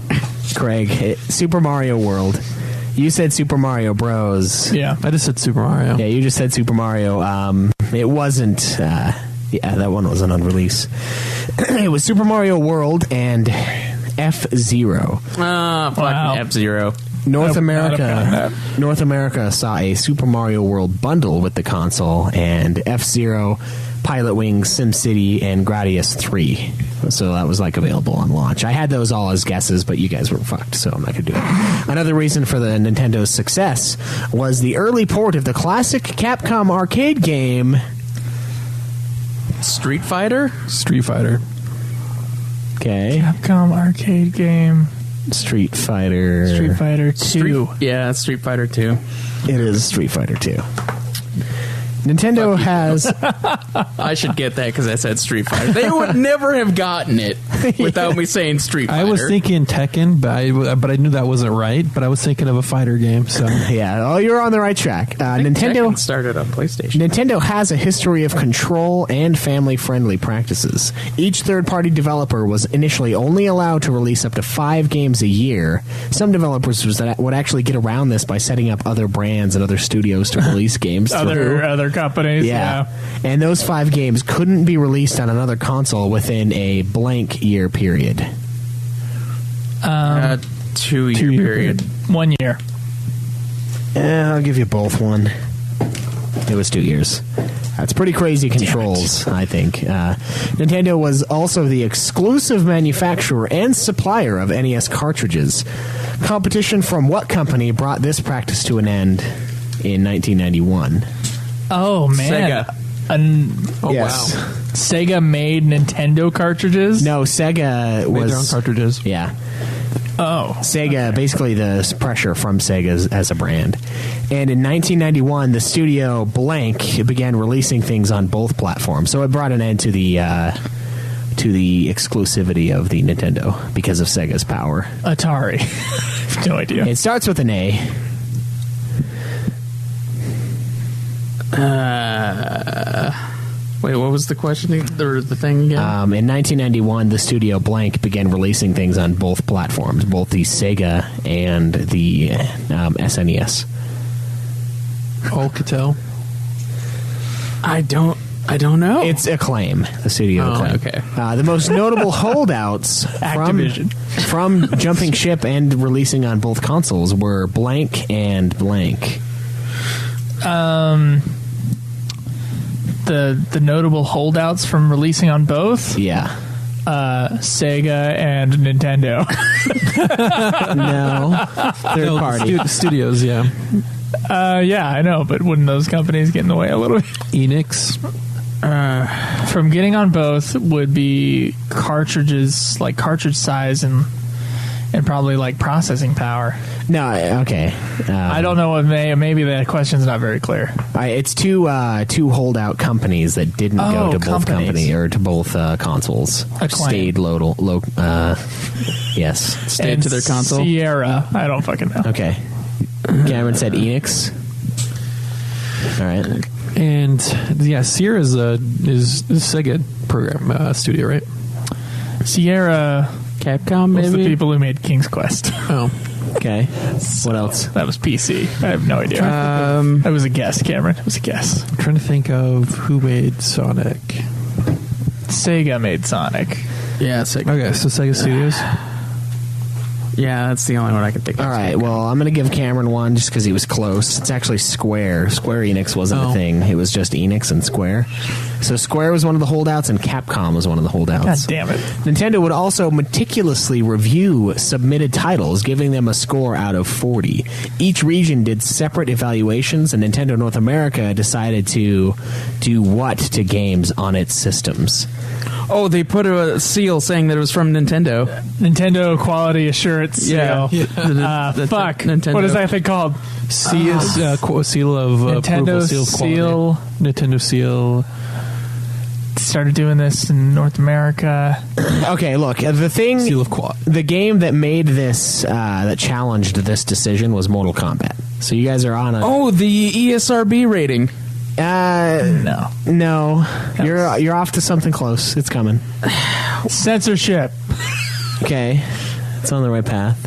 Craig, Super Mario World. You said Super Mario Bros. Yeah. I just said Super Mario. Yeah, you just said Super Mario. It wasn't... that one wasn't on release. It was Super Mario World and F-Zero. Fucking Wow. F-Zero. North Nope, not America saw a Super Mario World bundle with the console and F-Zero, Pilot Wings, SimCity, and Gradius 3. So that was available on launch. I had those all as guesses, but you guys were fucked, so I'm not going to do it. Another reason for the Nintendo's success was the early port of the classic Capcom arcade game Street Fighter? Street Fighter. Okay. Capcom arcade game. Street Fighter 2. Yeah, Street Fighter 2. It is Street Fighter 2. Nintendo has... I should get that because I said Street Fighter. They would never have gotten it without me saying Street Fighter. I was thinking Tekken, but I knew that wasn't right. But I was thinking of a fighter game. So Yeah, you're on the right track. Nintendo Tekken started on PlayStation. Nintendo has a history of control and family-friendly practices. Each third-party developer was initially only allowed to release up to 5 games a year. Some developers would actually get around this by setting up other brands and other studios to release games through. Other companies. Yeah. And those 5 games couldn't be released on another console within a blank year period. 2-year period. 1 year. I'll give you both one. It was 2 years. That's pretty crazy controls, I think. Nintendo was also the exclusive manufacturer and supplier of NES cartridges. Competition from what company brought this practice to an end in 1991? Oh, man. Sega. Yes. Wow. Sega made Nintendo cartridges? No, Sega Made was... their own cartridges. Yeah. Oh. Sega, basically the pressure from Sega as a brand. And in 1991, the studio Blank began releasing things on both platforms. So it brought an end to the exclusivity of the Nintendo because of Sega's power. Atari. No idea. It starts with an A. Wait, what was the question? The thing again? In 1991, the studio Blank began releasing things on both platforms, both the Sega and the SNES. Alcatel. I don't know. It's Acclaim, the studio Acclaim. Okay. The most notable holdouts Activision. from jumping ship and releasing on both consoles were Blank and Blank. The notable holdouts from releasing on both? Yeah. Sega and Nintendo. No. Third party. Studios, yeah. Yeah, I know, but wouldn't those companies get in the way a little bit? Enix. From getting on both would be cartridges, like cartridge size and probably like processing power. No, okay. I don't know what maybe the question's not very clear. It's two holdout companies that didn't go to both companies. to both consoles. Acclaim. Stayed low. Yes. Stayed And to their console. Sierra, I don't fucking know. Okay. Cameron said Enix. All right. And yeah, Sierra is Sega program studio, right? Sierra Capcom, was the maybe? people who made King's Quest. Oh. Okay. What else? That was PC. I have no idea. That was a guess, Cameron. It was a guess. I'm trying to think of who made Sonic. Sega made Sonic. Yeah, Sega. Okay, so Sega Studios. Yeah, that's the only one I can think of. All right. Well, I'm going to give Cameron one just because he was close. It's actually Square. Square Enix wasn't a thing. It was just Enix and Square. So Square was one of the holdouts, and Capcom was one of the holdouts. God damn it. Nintendo would also meticulously review submitted titles, giving them a score out of 40. Each region did separate evaluations, and Nintendo North America decided to do what to games on its systems. Oh, they put a seal saying that it was from Nintendo. Nintendo Quality Assurance Yeah. Seal. Fuck. Nintendo. What is that thing called? Seal of Nintendo approval, seal of quality. Seal. Nintendo Seal. Started doing this in North America. Okay, look, the thing... Seal of Quad. The game that made this, that challenged this decision was Mortal Kombat. So you guys are on a... Oh, the ESRB rating. No. No. You're off to something close. It's coming. Censorship. Okay. It's on the right path.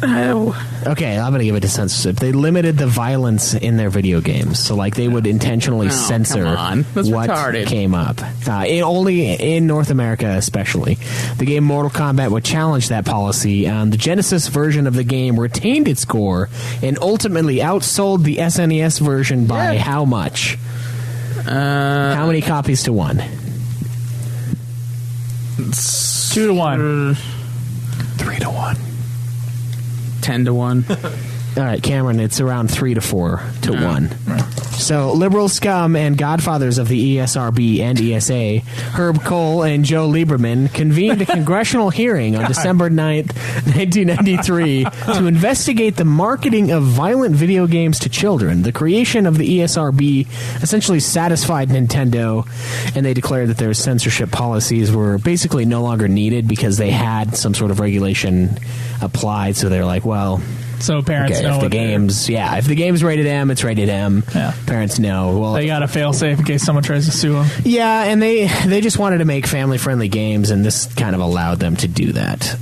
Okay, I'm going to give it to censorship. They limited the violence in their video games. So, like, they would intentionally censor come on. That's what retarded. came up. Only in North America, especially. The game Mortal Kombat would challenge that policy. The Genesis version of the game retained its score and ultimately outsold the SNES version by how much? How many copies to one? 2-1. 3-1. 10-1. All right, Cameron, it's around 3-4 to 1. So, liberal scum and godfathers of the ESRB and ESA, Herb Kohl and Joe Lieberman, convened a congressional hearing on December 9th, 1993, to investigate the marketing of violent video games to children. The creation of the ESRB essentially satisfied Nintendo, and they declared that their censorship policies were basically no longer needed because they had some sort of regulation applied. So they're like, well... So parents know if the game's if the game's rated M, it's rated M. Yeah. Parents know. Well, They got a fail-safe in case someone tries to sue them. yeah, and they just wanted to make family-friendly games, and this kind of allowed them to do that.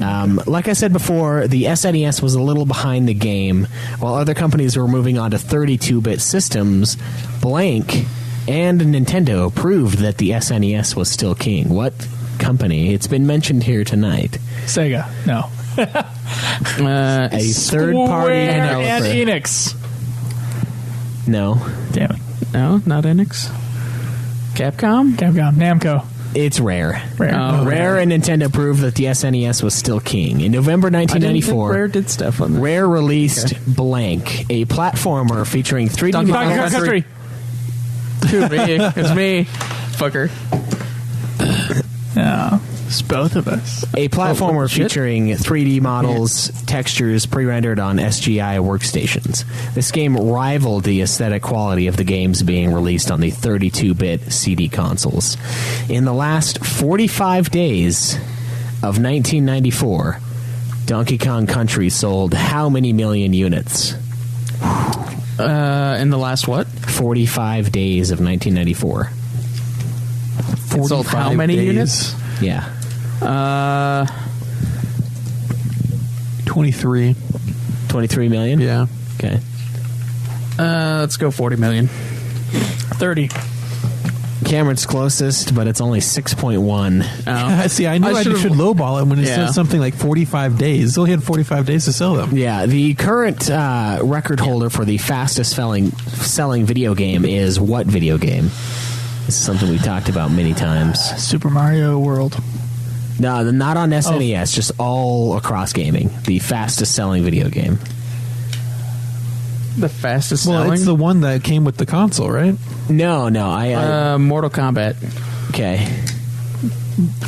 Like I said before, the SNES was a little behind the game. While other companies were moving on to 32-bit systems, Blank and Nintendo proved that the SNES was still king. What company? It's been mentioned here tonight. Sega. No. A third-party Square and developer. Enix. No. Damn it. No, not Enix. Capcom? Namco. It's Rare. Oh, Rare and Nintendo proved that the SNES was still king. In November I didn't think 1994, Rare did stuff on this. Rare released Blank, a platformer featuring 3D Donkey Kong models. Country. It's me, fucker. Yeah, it's both of us. A platformer shit. featuring 3D models, textures pre-rendered on SGI workstations. This game rivaled the aesthetic quality of the games being released on the 32-bit CD consoles. In the last 45 days of 1994, Donkey Kong Country sold how many million units? In the last what? 45 days of 1994. It sold how many units? Yeah. 23. 23 million? Yeah. Okay. Let's go 40 million. 30. Cameron's closest, but it's only 6.1. See, I knew I should lowball it when it says something like 45 days. They only had 45 days to sell them. Yeah, the current record holder for the fastest selling video game is what video game? This is something we talked about many times. Super Mario World. No, not on SNES, just all across gaming. The fastest selling video game. The fastest Well, selling? it's the one that came with the console, right? No, Mortal Kombat. okay.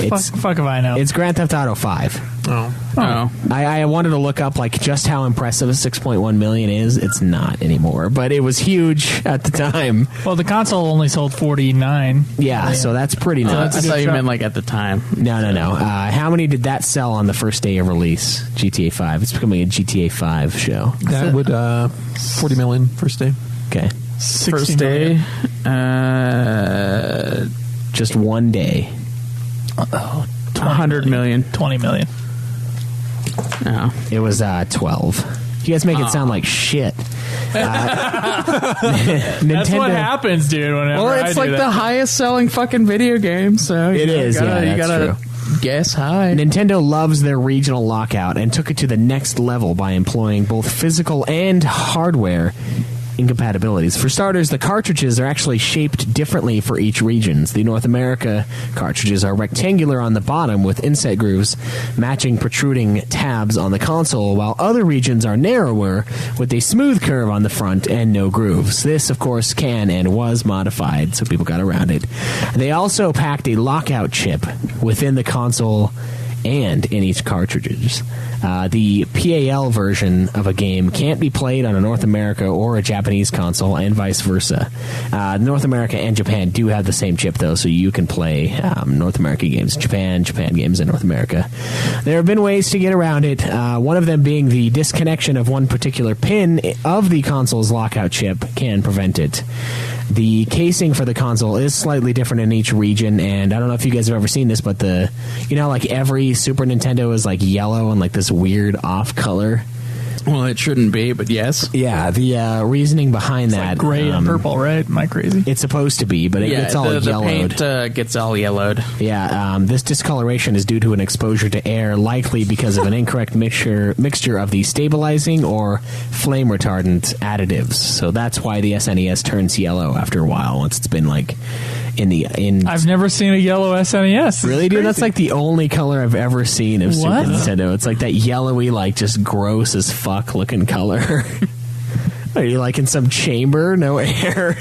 Fuck if I know. It's Grand Theft Auto 5. Oh. I wanted to look up like just how impressive 6.1 million is. It's not anymore, but it was huge at the time. Well, the console only sold 49. Yeah, so that's pretty I nuts. thought you meant like at the time. No. How many did that sell on the first day of release? GTA 5. It's becoming a GTA 5 show. That would 40 million first day. Okay, First day. just one day. 100 million. 20 million. Oh. It was 12. You guys make it sound like shit. Nintendo. That's what happens, dude. Whenever Well, it's like the highest selling fucking video game, so It is, yeah, you that's gotta guess high. Nintendo loves their regional lockout and took it to the next level by employing both physical and hardware incompatibilities. For starters, the cartridges are actually shaped differently for each region. The North America cartridges are rectangular on the bottom with inset grooves matching protruding tabs on the console, while other regions are narrower with a smooth curve on the front and no grooves. This, of course, can and was modified, so people got around it. They also packed a lockout chip within the console and in each cartridges. The PAL version of a game can't be played on a North America or a Japanese console, and vice versa. North America and Japan do have the same chip, though, so you can play North American games, Japan games in North America. There have been ways to get around it, one of them being the disconnection of one particular pin of the console's lockout chip can prevent it. The casing for the console is slightly different in each region, and I don't know if you guys have ever seen this, but like every Super Nintendo is like yellow and like this weird off color. Well, it shouldn't be, but yes. Yeah, the reasoning behind that. like gray and purple, right? Am I crazy? It's supposed to be, but it gets all the yellowed. paint gets all yellowed. Yeah, this discoloration is due to an exposure to air, likely because of an incorrect mixture of the stabilizing or flame retardant additives. So that's why the SNES turns yellow after a while, once it's been like in. I've never seen a yellow SNES. Really, dude? That's like the only color I've ever seen of Super Nintendo. It's like that yellowy, like just gross as fuck looking color. Are you like in some chamber? No air.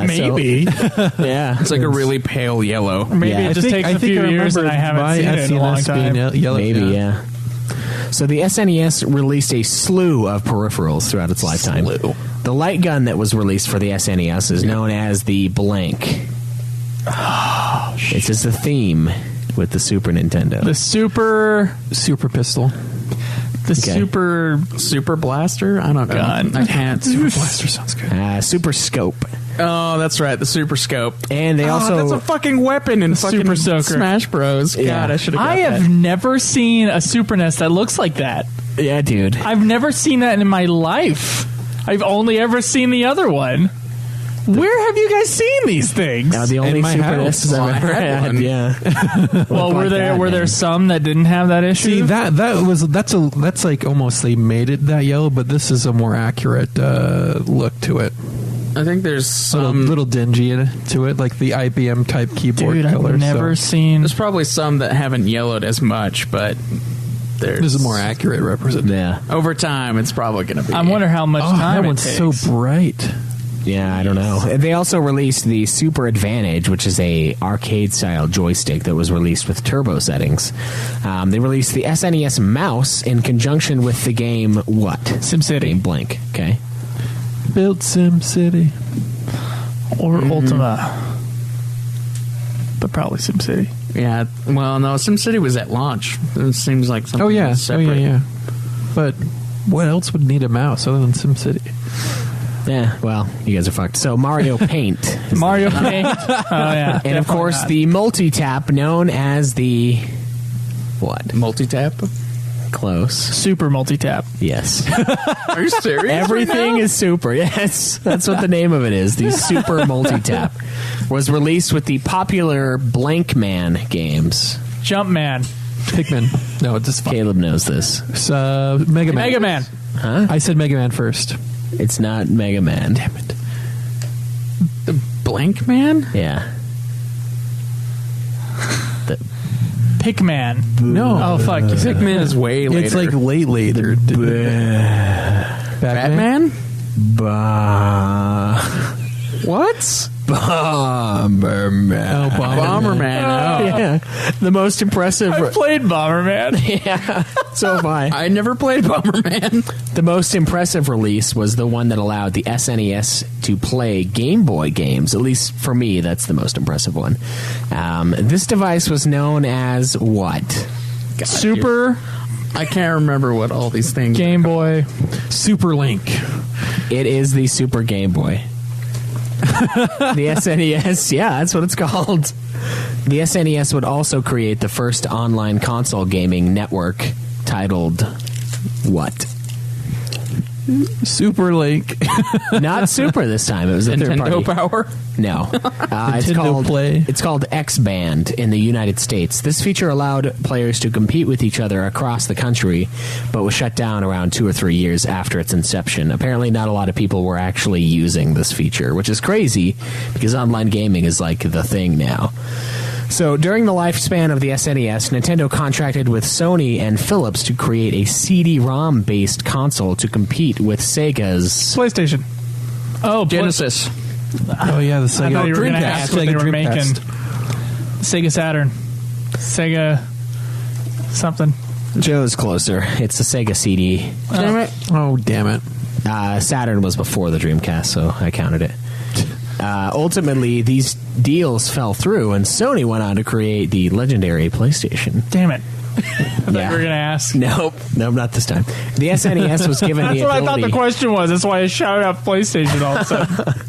Maybe. Yeah. It's like a really pale yellow. Maybe Yeah, it just takes a few years and I haven't seen it in a long time. Yellow, Maybe, yeah. So the SNES released a slew of peripherals throughout its lifetime. The light gun that was released for the SNES is known as the Blank. Oh, shit. It's just a theme with the Super Nintendo. The Super Pistol. Super Blaster? I don't know. Gun. I can't. Super Blaster sounds good. Super Scope. Oh, that's right. The Super Scope. And they also... that's a fucking weapon in fucking Super Soaker. Smash Bros. Yeah. God, I should have got I have never seen a Super NES that looks like that. Yeah, dude. I've never seen that in my life. I've only ever seen the other one. Where have you guys seen these things? The only In my Super house. NES I've ever had. one. Yeah. Well, were there man. some that didn't have that issue? See, that's like almost they made it that yellow, but this is a more accurate look to it. I think there's some little dingy to it, like the IBM type keyboard Dude, color. I've never seen. There's probably some that haven't yellowed as much, but This is a more accurate representation. Yeah. over time it's probably going to be. I wonder how much time that it one's takes. so bright. Yeah, I don't know. They also released the Super Advantage, which is a arcade-style joystick that was released with turbo settings. They released the SNES mouse in conjunction with the game what? SimCity. Game blank. Okay. Built SimCity. Or Ultima. But probably SimCity. Yeah, well, no, SimCity was at launch. It seems like something separate. yeah. But what else would need a mouse other than SimCity? Yeah, well, you guys are fucked. So Mario Paint. Mario Paint. Oh, yeah. And of course, the multi-tap known as the... What? Multi-tap? Close. Super multi-tap. Yes. Are you serious? Everything is super. Yes, that's what the name of it is. The Super Multi-Tap was released with the popular Blank Man games. Jumpman. Pikmin. No, it's just fine. Caleb knows this. It's, Mega Man. Mega Man. Huh? I said Mega Man first. It's not Mega Man. Damn it. The Blank Man? Yeah. Pikman. No. Oh, fuck. Pikmin is way later. It's like late later. Batman? What? Bomberman. Oh, Bomberman. Oh. Yeah. The most impressive... I played Bomberman. Yeah. So have I. never played Bomberman. The most impressive release was the one that allowed the SNES to play Game Boy games. At least for me, that's the most impressive one. This device was known as what? Super I can't remember what all these things Game Boy. Super Link. It is the Super Game Boy. The SNES, yeah, that's what it's called. The SNES would also create the first online console gaming network titled what? Super Link. Not Super this time. It was a third Nintendo party. Power. No. It's Nintendo called Play. It's called X-Band in the United States. This feature allowed players to compete with each other across the country, but was shut down around 2 or 3 years after its inception. Apparently not a lot of people were actually using this feature, which is crazy because online gaming is like the thing now. So during the lifespan of the SNES, Nintendo contracted with Sony and Philips to create a CD-ROM based console to compete with Sega's PlayStation. Oh, Genesis. Oh, yeah, the I Sega thought you were going to ask what they were making. Sega Saturn. Sega something. Joe's closer. It's the Sega CD. Damn it. Oh, damn it. Saturn was before the Dreamcast, so I counted it. Ultimately, these deals fell through, and Sony went on to create the legendary PlayStation. Damn it. I thought you were going to ask. Nope, not this time. The SNES was given That's the what ability... I thought the question was. That's why I shouted out PlayStation all of a sudden.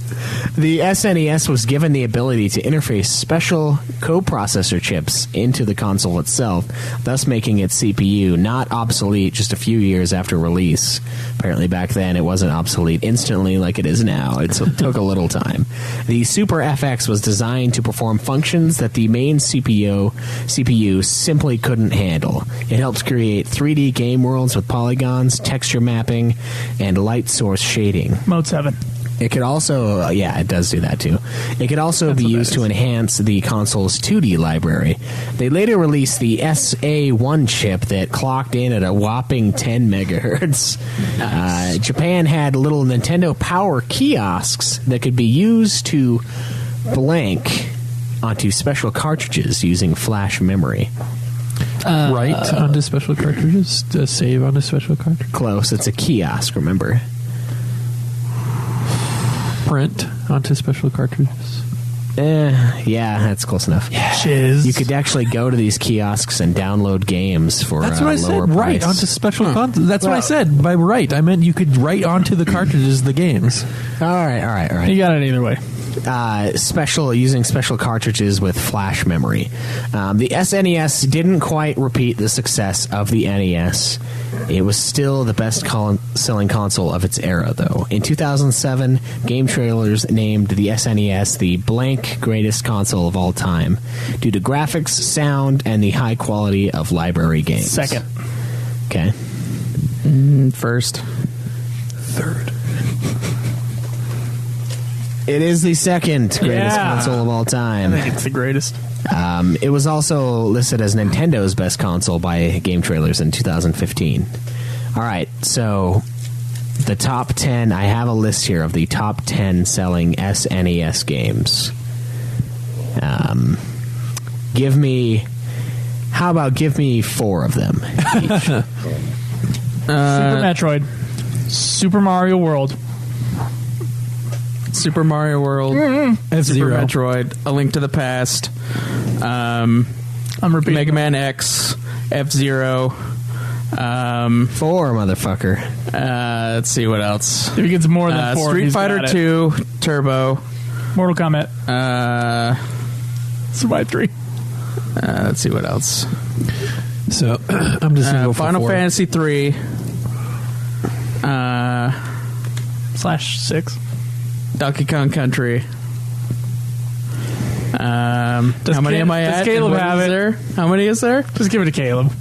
The SNES was given the ability to interface special coprocessor chips into the console itself, thus making its CPU not obsolete just a few years after release. Apparently back then it wasn't obsolete instantly like it is now. It took a little time. The Super FX was designed to perform functions that the main CPU simply couldn't handle. It helps create 3D game worlds with polygons, texture mapping, and light source shading. Mode 7. It could also, it does do that too. It could also be used to enhance the console's 2D library. They later released the SA1 chip that clocked in at a whopping 10 megahertz. Nice. Japan had little Nintendo Power kiosks that could be used to blank onto special cartridges using flash memory. Write onto special cartridges? Save onto special cartridges? Close. It's a kiosk, remember? Print onto special cartridges? Yeah, that's close enough. Shiz. You could actually go to these kiosks and download games for That's what I lower said. price. Write onto special content. That's what I said. By write, I meant you could write onto the cartridges the games. All right. You got it either way. Using special cartridges with flash memory. The SNES didn't quite repeat the success of the NES. It was still the best selling console of its era, though. In 2007, game trailers named the SNES the blank greatest console of all time due to graphics, sound, and the high quality of library games. Second. Okay. First. Third. It is the second greatest console of all time. I think it's the greatest. It was also listed as Nintendo's best console by Game Trailers in 2015. All right, so the top 10, I have a list here of the top 10 selling SNES games. How about give me 4 of them each? Super Metroid, Super Mario World, Super Mario World, Super Metroid, A Link to the Past, I'm repeating. Mega Man X, F-Zero. 4, motherfucker. Let's see what else. If he gets more than 4, Street he's Fighter got it. 2, Turbo. Mortal Kombat, Survive 3. Let's see what else. So I'm just going to go for Final 4. Fantasy 3. /6. Donkey Kong Country. How many am I does at? Caleb And what have is it? there? How many is there? Just give it to Caleb.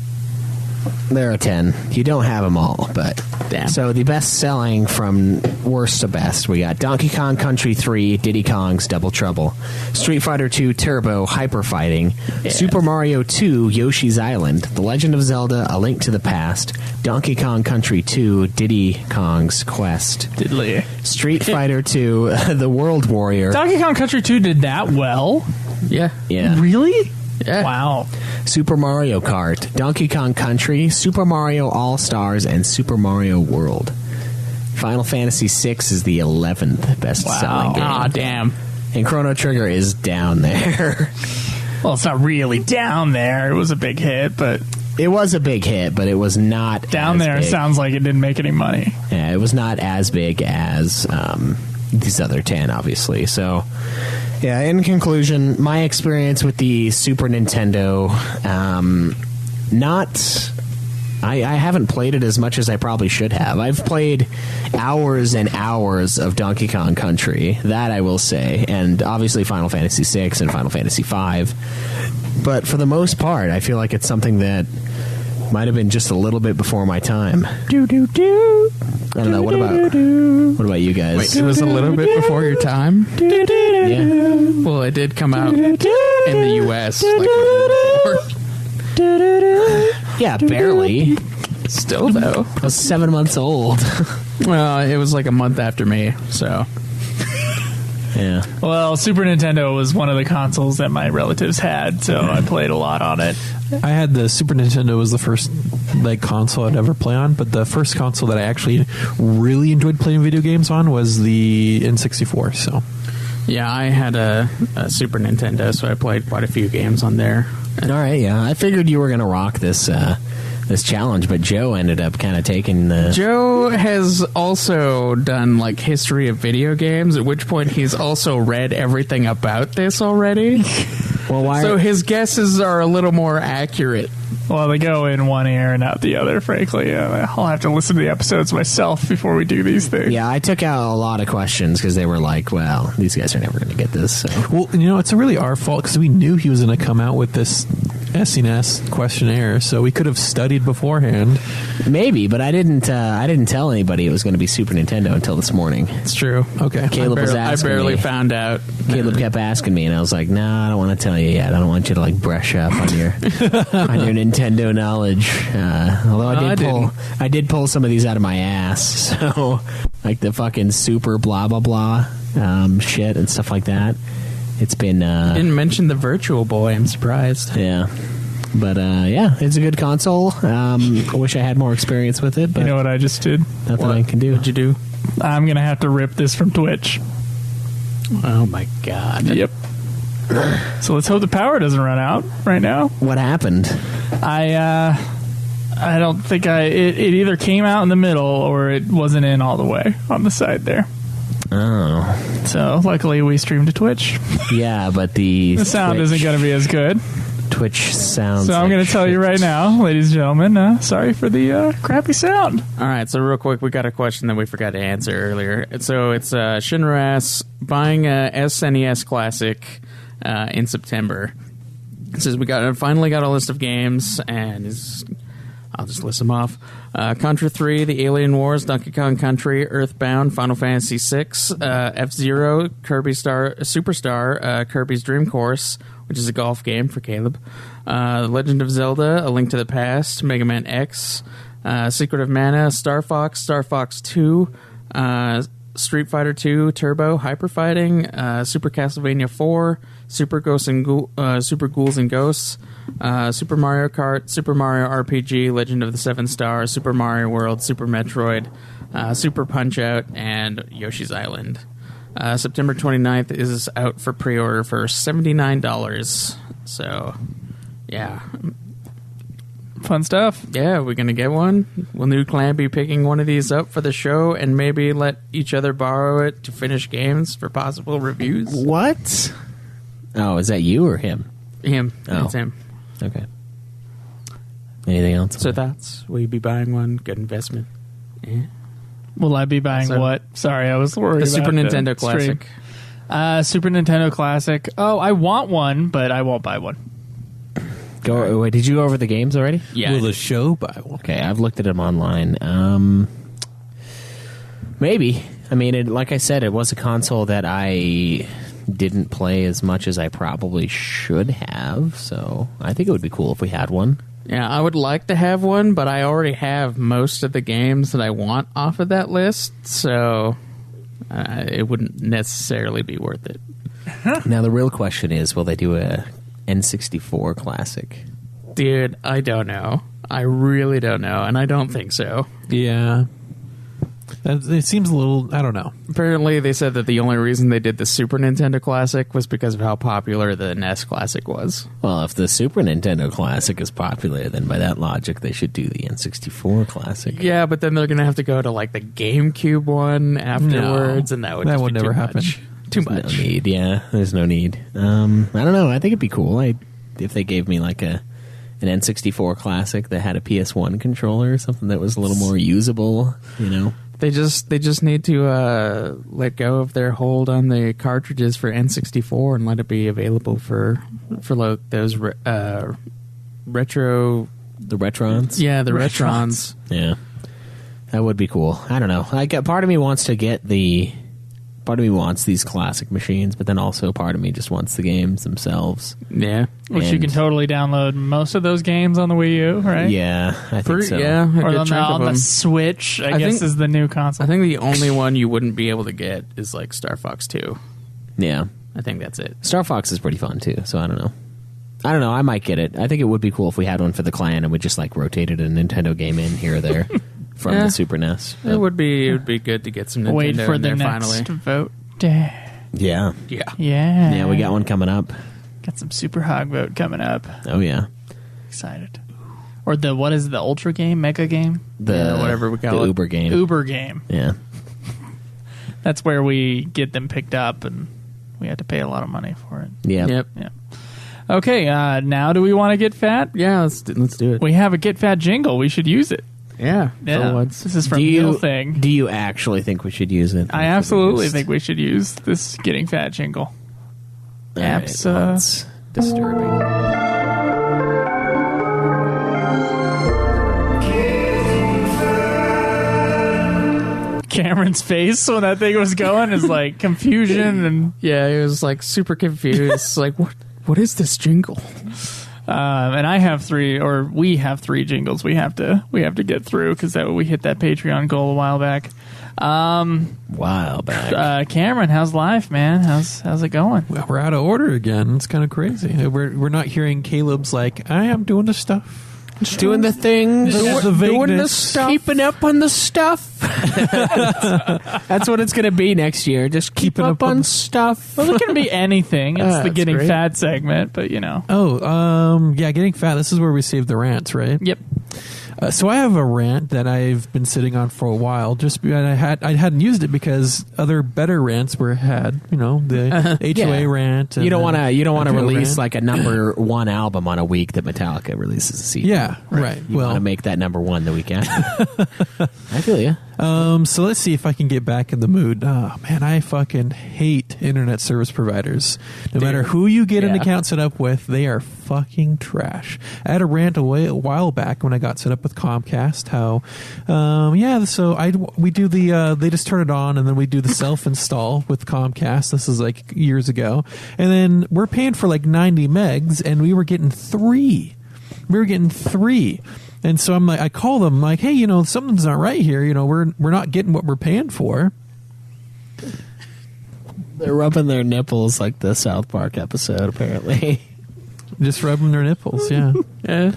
There are 10. You don't have them all, but... Damn. So the best selling from worst to best, we got Donkey Kong Country 3, Diddy Kong's Double Trouble, Street Fighter 2 Turbo Hyper Fighting, Super Mario 2 Yoshi's Island, The Legend of Zelda A Link to the Past, Donkey Kong Country 2 Diddy Kong's Quest, Diddly. Street Fighter 2 The World Warrior. Donkey Kong Country 2 did that well? Yeah. Yeah. Really? Yeah. Wow. Super Mario Kart, Donkey Kong Country, Super Mario All-Stars, and Super Mario World. Final Fantasy VI is the 11th best-selling game. Ah, damn. And Chrono Trigger is down there. Well, it's not really down there. It was a big hit, but It was a big hit, but it was not down as there big. sounds like it didn't make any money. Yeah, it was not as big as these other 10, obviously. So, yeah, in conclusion, my experience with the Super Nintendo, I haven't played it as much as I probably should have. I've played hours and hours of Donkey Kong Country, that I will say, and obviously Final Fantasy VI and Final Fantasy V. But for the most part, I feel like it's something that might have been just a little bit before my time. I don't know. What about you guys? Wait, it was a little bit before your time? Yeah. Well, it did come out in the U.S. like Yeah, barely. still, though. I was 7 months old. Well, it was like a month after me, so. Yeah. Well, Super Nintendo was one of the consoles that my relatives had, so I played a lot on it. I had the Super Nintendo was the first console I'd ever play on, but the first console that I actually really enjoyed playing video games on was the N64. So, Yeah, I had a Super Nintendo, so I played quite a few games on there. All right. Yeah, I figured you were gonna rock this challenge, but Joe ended up kind of taking the. Joe has also done like history of video games, at which point he's also read everything about this already. Well, why? So his guesses are a little more accurate. Well, they go in one ear and out the other, frankly. I'll have to listen to the episodes myself before we do these things. Yeah, I took out a lot of questions because they were like, "Well, these guys are never going to get this." So. well, it's really our fault because we knew he was going to come out with this SNES questionnaire, so we could have studied beforehand. Maybe, but I didn't tell anybody it was going to be Super Nintendo until this morning. It's true. Okay. Caleb was I asking barely me. found out. Caleb kept asking me, and I was like, "No, I don't want to tell you yet. I don't want you to like brush up on your Nintendo knowledge." Although I did pull some of these out of my ass. So, like the fucking super blah blah blah shit and stuff like that. It's been Didn't mention the Virtual Boy. I'm surprised. yeah. But yeah, it's a good console. I wish I had more experience with it, but You know what I just did? nothing I can do. What'd you do? I'm going to have to rip this from Twitch. Oh my god. Yep. So let's hope the power doesn't run out right now. What happened? I don't think it either came out in the middle or it wasn't in all the way on the side there. Oh, So luckily we streamed to Twitch. yeah, but the The sound isn't going to be as good. Twitch sounds. So I'm like going to tell shit. you right now, ladies and gentlemen, sorry for the crappy sound. All right, so real quick, we got a question that we forgot to answer earlier. So it's Shinra's buying a SNES Classic in September. It says we finally got a list of games and is I'll just list them off. Contra 3, The Alien Wars, Donkey Kong Country, Earthbound, Final Fantasy VI, F-Zero, Kirby Superstar, Kirby's Dream Course, which is a golf game for Caleb, Legend of Zelda, A Link to the Past, Mega Man X, Secret of Mana, Star Fox 2, Street Fighter 2 Turbo, Hyper Fighting, Super Castlevania 4, Super Ghouls and Ghosts, Super Mario Kart, Super Mario RPG, Legend of the Seven Stars, Super Mario World, Super Metroid, Super Punch-Out, and Yoshi's Island. September 29th is out for pre-order for $79. So, yeah. Fun stuff. Yeah, we're going to get one. Will New Clan be picking one of these up for the show and maybe let each other borrow it to finish games for possible reviews? What? Oh, is that you or him? Him. Oh. It's him. Okay. Anything else? So thoughts? Will you be buying one? Good investment. Yeah. Will I be buying what? Sorry, I was worried The Super about Nintendo the Classic. stream. Super Nintendo Classic. Oh, I want one, but I won't buy one. Wait, did you go over the games already? Yeah. Will the show buy one? Okay, I've looked at them online. Maybe. I mean, like I said, it was a console that I didn't play as much as I probably should have, so I think it would be cool if we had one. Yeah, I would like to have one, but I already have most of the games that I want off of that list, so it wouldn't necessarily be worth it. Now, the real question is, will they do a N64 Classic? Dude, I don't know. I really don't know, and I don't think so. Yeah. It seems a little, I don't know. Apparently, they said that the only reason they did the Super Nintendo Classic was because of how popular the NES Classic was. Well, if the Super Nintendo Classic is popular, then by that logic, they should do the N64 Classic. Yeah, but then they're going to have to go to like the GameCube one afterwards, and that would just be never too happen. much. Too There's much. No need, yeah. There's no need. I don't know. I think it'd be cool if they gave me like an N64 Classic that had a PS1 controller or something that was a little more usable, you know? They just need to let go of their hold on the cartridges for N64 and let it be available for like those retro. The Retrons? Yeah, the Retrons. Yeah. That would be cool. I don't know. Part of me wants to get part of me wants these classic machines, but then also part of me just wants the games themselves. Yeah. Which you can totally download most of those games on the Wii U, right? Yeah, I think so. Yeah, a Or good on chunk of the them. Switch, I think- guess is the new console. I think the only one you wouldn't be able to get is like Star Fox 2. Yeah. I think that's it. Star Fox is pretty fun too, so I don't know. I might get it. I think it would be cool if we had one for the clan and we just like rotated a Nintendo game in here or there from Yeah. the Super NES. It would be good to get some Nintendo Wait for in the there next finally. vote. Yeah. Yeah. Yeah, we got one coming up. Got some Super Hog vote coming up. Oh yeah. Excited. Or what is the Ultra game? Mega game? The whatever we call the it. Uber game. Uber game. Yeah. That's where we get them picked up and we have to pay a lot of money for it. Yeah. Yep. Yeah. Okay, now do we want to get fat? Yeah, let's do it. We have a get fat jingle. We should use it. Yeah. Yeah. For once. This is from Neil Thing. Do you actually think we should use it? I absolutely think we should use this getting fat jingle. All right, well, it's disturbing. Cameron's face when that thing was going is like confusion and Yeah, he was like super confused. Like, what is this jingle? and I have we have three jingles we have to get through because we hit that Patreon goal a while back. While back. Cameron, how's life, man? How's it going? Well, we're out of order again. It's kind of crazy. We're not hearing Caleb's like, I am doing the stuff. Just doing the things. This is the doing the vagueness. stuff. Keeping up on the stuff. That's what it's going to be next year. Just keeping up on stuff. Well, it can be anything. It's the That's getting great. fat segment, but you know. Oh, yeah, getting fat. This is where we save the rants, right? Yep. So I have a rant that I've been sitting on for a while. I hadn't used it because other better rants had. You know, the HOA rant. And You don't want to a Joe release rant. like a number one album on a week that Metallica releases a CD. Yeah, right. You want to make that number one the week after. I feel you. So let's see if I can get back in the mood. Oh, man, I fucking hate internet service providers. No matter who you get an account set up with, they are fucking trash. I had a rant a while back when I got set up with Comcast. How, so we do the they just turn it on and then we do the self install with Comcast. This is like years ago, and then we're paying for like 90 megs, and we were getting 3. And so I'm like, I call them like, hey, something's not right here. We're not getting what we're paying for. They're rubbing their nipples like the South Park episode, apparently. Just rubbing their nipples, yeah. Yeah.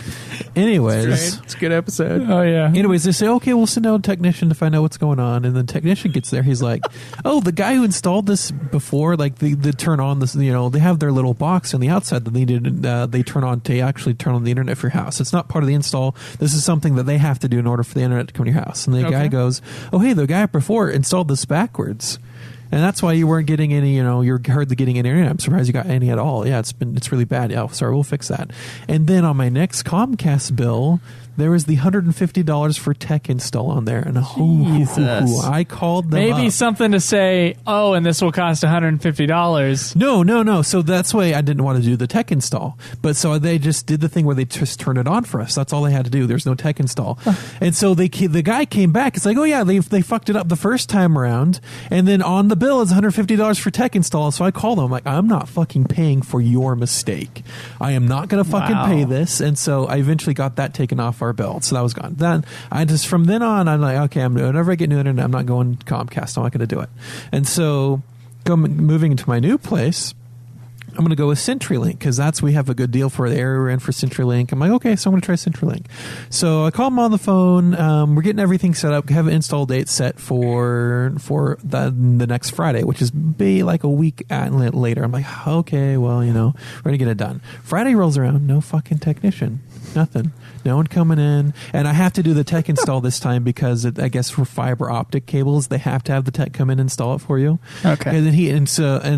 Anyways. It's a good episode. Oh, yeah. Anyways, they say, okay, we'll send out a technician to find out what's going on. And the technician gets there. He's like, oh, the guy who installed this before, like, they turn on this, they have their little box on the outside that they turn on to actually turn on the internet for your house. It's not part of the install. This is something that they have to do in order for the internet to come to your house. And the guy goes, oh, hey, the guy before installed this backwards. And that's why you weren't getting any, you're hardly getting any internet. I'm surprised you got any at all. Yeah, it's really bad. Yeah, sorry, we'll fix that. And then on my next Comcast bill, there was the $150 for tech install on there. And I called them Maybe up. something to say, oh, and this will cost $150. No. So that's why I didn't want to do the tech install. But so they just did the thing where they just turned it on for us. That's all they had to do. There's no tech install. And so the guy came back. It's like, oh, yeah, they fucked it up the first time around. And then on the bill is $150 for tech install. So I called them. I'm like, I'm not fucking paying for your mistake. I am not going to fucking pay this. And so I eventually got that taken off our bill. So that was gone. Then from then on, I'm like, okay, whenever I get new internet, I'm not going Comcast. I'm not going to do it. And so moving into my new place, I'm going to go with CenturyLink because we have a good deal for the area we're in for CenturyLink. I'm like, okay, so I'm going to try CenturyLink. So I call them on the phone. We're getting everything set up. We have an install date set for the next Friday, which is like a week later. I'm like, okay, well, we're going to get it done. Friday rolls around, no fucking technician. Nothing. No one coming in. And I have to do the tech install this time because I guess for fiber optic cables, they have to have the tech come in and install it for you. Okay. And then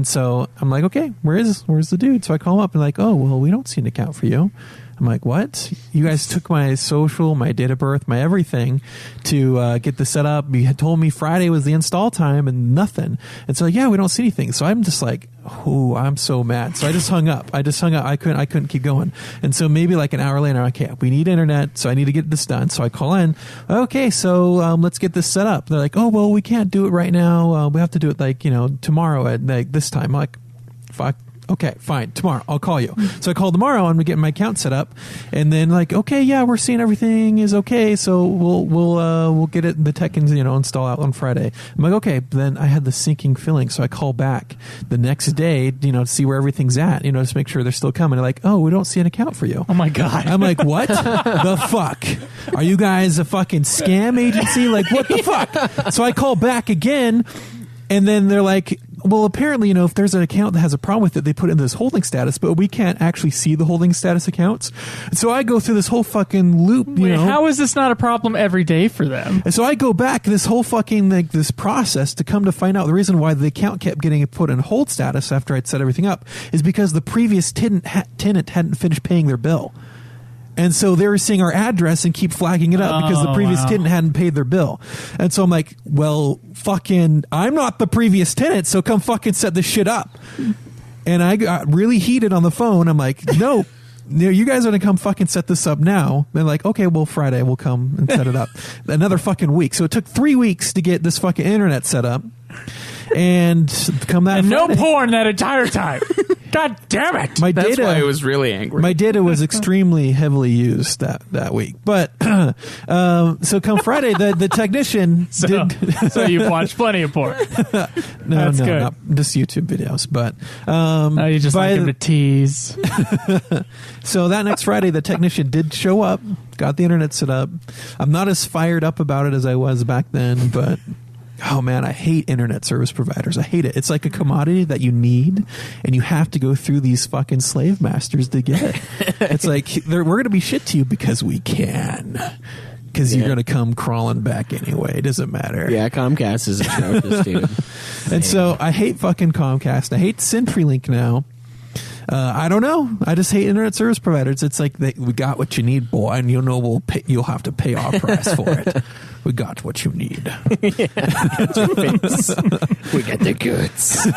so I'm like, okay, where's the dude? So I call him up and like, oh, well, we don't see an account for you. I'm like, what? You guys took my social, my date of birth, my everything to get this set up. You had told me Friday was the install time and nothing. And so, yeah, we don't see anything. So I'm just like, oh, I'm so mad. So I just hung up. I couldn't keep going. And so maybe like an hour later, okay, we need internet. So I need to get this done. So I call in. Okay, so let's get this set up. They're like, oh, well, we can't do it right now. We have to do it like, tomorrow at like this time. I'm like, fuck. Okay, fine. Tomorrow, I'll call you. So I call tomorrow and we get my account set up, and then like, okay, yeah, we're seeing everything is okay, so we'll get it the tech install out on Friday. I'm like, okay. Then I had the sinking feeling, so I call back the next day, to see where everything's at, to make sure they're still coming. They're like, oh, we don't see an account for you. Oh my god. I'm like, what the fuck? Are you guys a fucking scam agency? Like, what the fuck? So I call back again, and then they're like, well, apparently, if there's an account that has a problem with it, they put it in this holding status, but we can't actually see the holding status accounts. So I go through this whole fucking loop, Wait, how is this not a problem every day for them? And so I go back this whole fucking this process to come to find out the reason why the account kept getting put in hold status after I'd set everything up is because the previous tenant hadn't finished paying their bill. And so they were seeing our address and keep flagging it up because the previous tenant hadn't paid their bill. And so I'm like, well, fucking, I'm not the previous tenant, so come fucking set this shit up. And I got really heated on the phone. I'm like, no, you guys are going to come fucking set this up now. They're like, okay, well, Friday we'll come and set it up. Another fucking week. So it took 3 weeks to get this fucking internet set up. And come that and Friday, no porn that entire time. God damn it! That's why I was really angry. My data was extremely heavily used that week. But so come Friday, the technician did. So you've watched plenty of porn. No, good. not just YouTube videos. But you just like him to tease. So that next Friday, the technician did show up, got the internet set up. I'm not as fired up about it as I was back then, but. Oh man, I hate internet service providers. I hate it. It's like a commodity that you need, and you have to go through these fucking slave masters to get it. It's like we're going to be shit to you because we can. Because you're going to come crawling back anyway. It doesn't matter. Yeah, Comcast is atrocious, dude. And so I hate fucking Comcast. I hate CenturyLink now. I don't know. I just hate internet service providers. It's like we got what you need, boy, and you'll have to pay our price for it. We got what you need. We got the goods.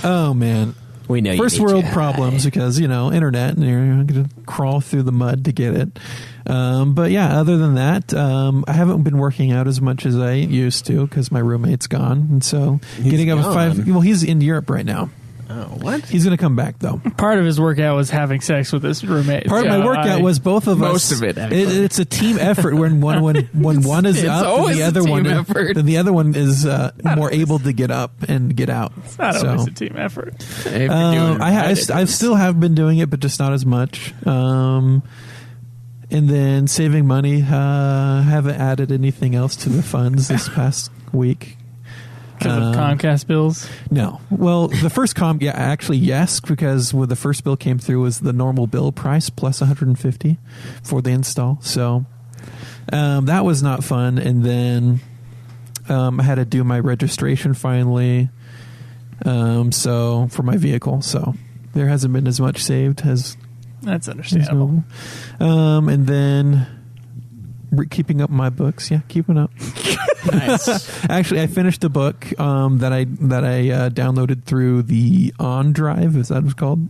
Oh man. We know you first need world your problems high. because, internet, and you're going to crawl through the mud to get it. But yeah, other than that, I haven't been working out as much as I used to because my roommate's gone. And so getting up at 5, well, he's in Europe right now. Oh, what? He's going to come back, though. Part of his workout was having sex with his roommate. Part of my workout was both of us. Most of it, actually. It's a team effort when one is It's up and always the a other team one effort. then the other one is more able to get up and get out. It's not always a team effort. If you're doing I still have been doing it, but just not as much. And then saving money. Haven't added anything else to the funds this past week. Because of Comcast bills? No. Well, the first actually yes, because when the first bill came through was the normal bill price plus $150 for the install. So that was not fun. And then I had to do my registration finally. So for my vehicle, so there hasn't been as much saved as. That's understandable. And then keeping up my books. Yeah, keeping up. Nice. Actually, I finished a book that I downloaded through the OnDrive. Is that what it's called?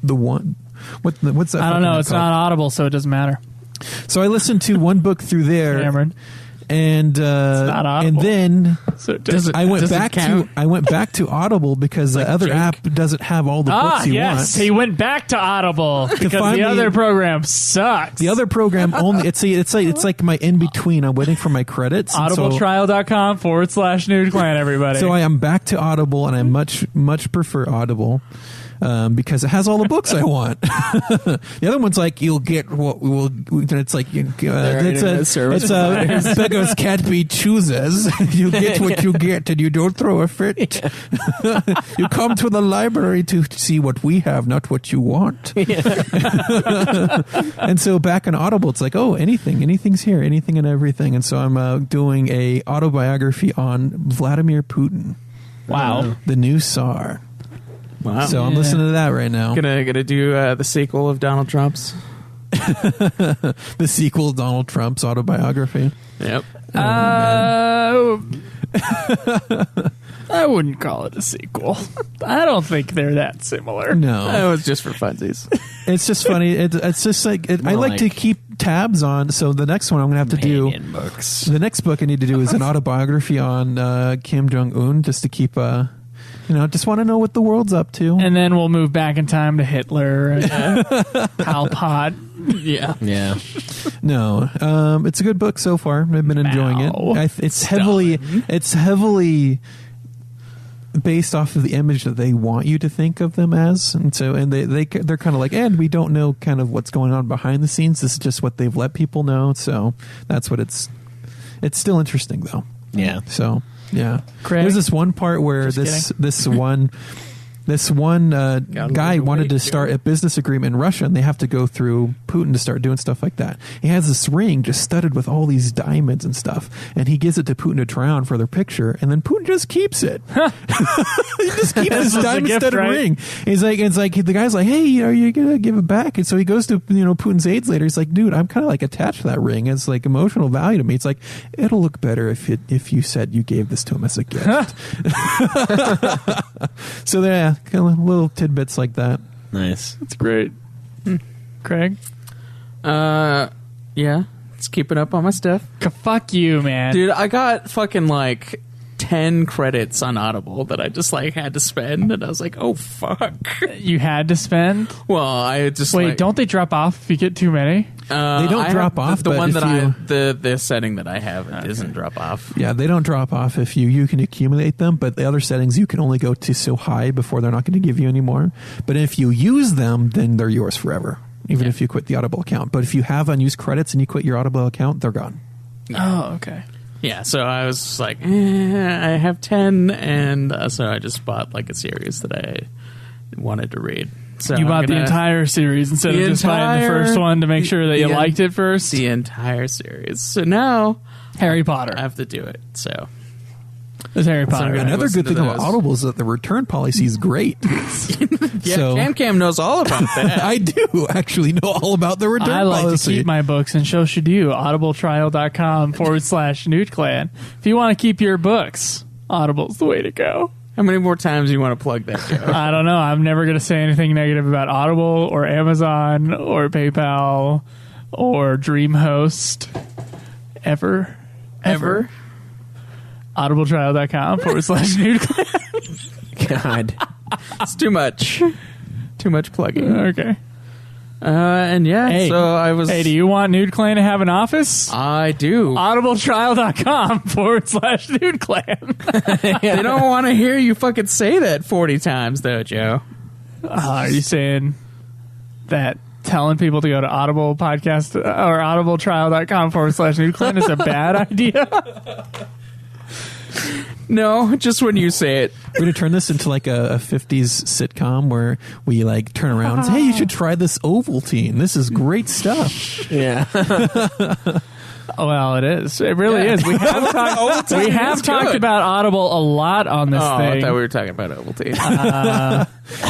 The one. What's that? I don't know. fucking It's called? not Audible, so it doesn't matter. So I listened to one book through there, Cameron. and not and Audible. then So it doesn't. I went does it back count? to Audible because the other Jake? app doesn't have all the books he yes. wants. He went back to Audible because finally- the other program sucks. The other program only it's like my in between. I'm waiting for my credits. and so- audibletrial.com/nude clan, everybody. So I am back to Audible, and I much prefer Audible because it has all the books I want. The other one's like you'll get what we will. It's like it's beggars can't be choosers. You get what you get, and you don't throw a fit. You come to the library to see what we have, not what you want. And so back on Audible, it's like anything's here, anything and everything. And so I'm doing a autobiography on Vladimir Putin. wow. The new Tsar. Wow. So I'm listening to that right now. Gonna do the sequel of Donald Trump's. The sequel, Donald Trump's autobiography. Yep. I wouldn't call it a sequel. I don't think they're that similar. No, That was just for funsies. it's just funny. It's just like I like to keep tabs on. So the next one I'm going to have to do. Books. The next book I need to do is an autobiography on Kim Jong-un, just to keep just want to know what the world's up to. And then we'll move back in time to Hitler and Pol Pot. Yeah. Yeah. No, it's a good book so far. I've been enjoying Wow. it. It's heavily based off of the image that they want you to think of them as, and so they're kind of like, and we don't know kind of what's going on behind the scenes. This is just what they've let people know. So that's what it's still interesting though. Yeah. So yeah, Craig? there's this one part where Just this one guy wanted to start a business agreement in Russia, and they have to go through Putin to start doing stuff like that. He has this ring just studded with all these diamonds and stuff, and he gives it to Putin to try on for their picture, and then Putin just keeps it. He just keeps this diamond-studded ring. It's like the guy's like, "Hey, are you gonna give it back?" And so he goes to Putin's aides later. He's like, "Dude, I'm kind of like attached to that ring. It's like emotional value to me." It's like it'll look better if you said you gave this to him as a gift. So there. Kind of little tidbits like that. Nice. That's great. Craig? Yeah. It's keeping up on my stuff. Fuck you, man. Dude, I got fucking 10 credits on Audible that I just had to spend, and I was like, oh fuck. You had to spend? Well, I just Wait, don't they drop off if you get too many? They don't drop off. The but one if that the setting that I have doesn't drop off. Yeah, they don't drop off if you can accumulate them, but the other settings you can only go to so high before they're not going to give you any more. But if you use them, then they're yours forever, even if you quit the Audible account. But if you have unused credits and you quit your Audible account, they're gone. Oh, okay. Yeah, so I was just like, I have 10, and so I just bought a series that I wanted to read. So You bought the entire series instead of just buying the first one to make sure that you liked it first? The entire series. So now Harry Potter. I have to do it. So It's Harry Potter. gonna Another listen good thing to about those. Audible is that the return policy is great. yeah, So- Cam knows all about that. I do actually know all about the return I like policy. to keep my books, and so should you. audibletrial.com/nude clan. If you want to keep your books, Audible's the way to go. How many more times do you want to plug that, Joe? I don't know. I'm never going to say anything negative about Audible or Amazon or PayPal or DreamHost ever. audibletrial.com/nude. God. It's too much. Too much plugging. Okay. And yeah, Hey. so I was... Hey, do you want Nude Clan to have an office? I do. audibletrial.com/Nude Clan. They don't want to hear you fucking say that 40 times, though, Joe. Are you saying that telling people to go to Audible podcast or audibletrial.com/Nude Clan is a bad idea? No, just when you say it. We're going to turn this into like a 50s sitcom where we like turn around and say, hey, you should try this Ovaltine. This is great stuff. Yeah. Well, it is. It really is. We have talked about Audible a lot on this Oh, thing. I thought we were talking about Ovaltine.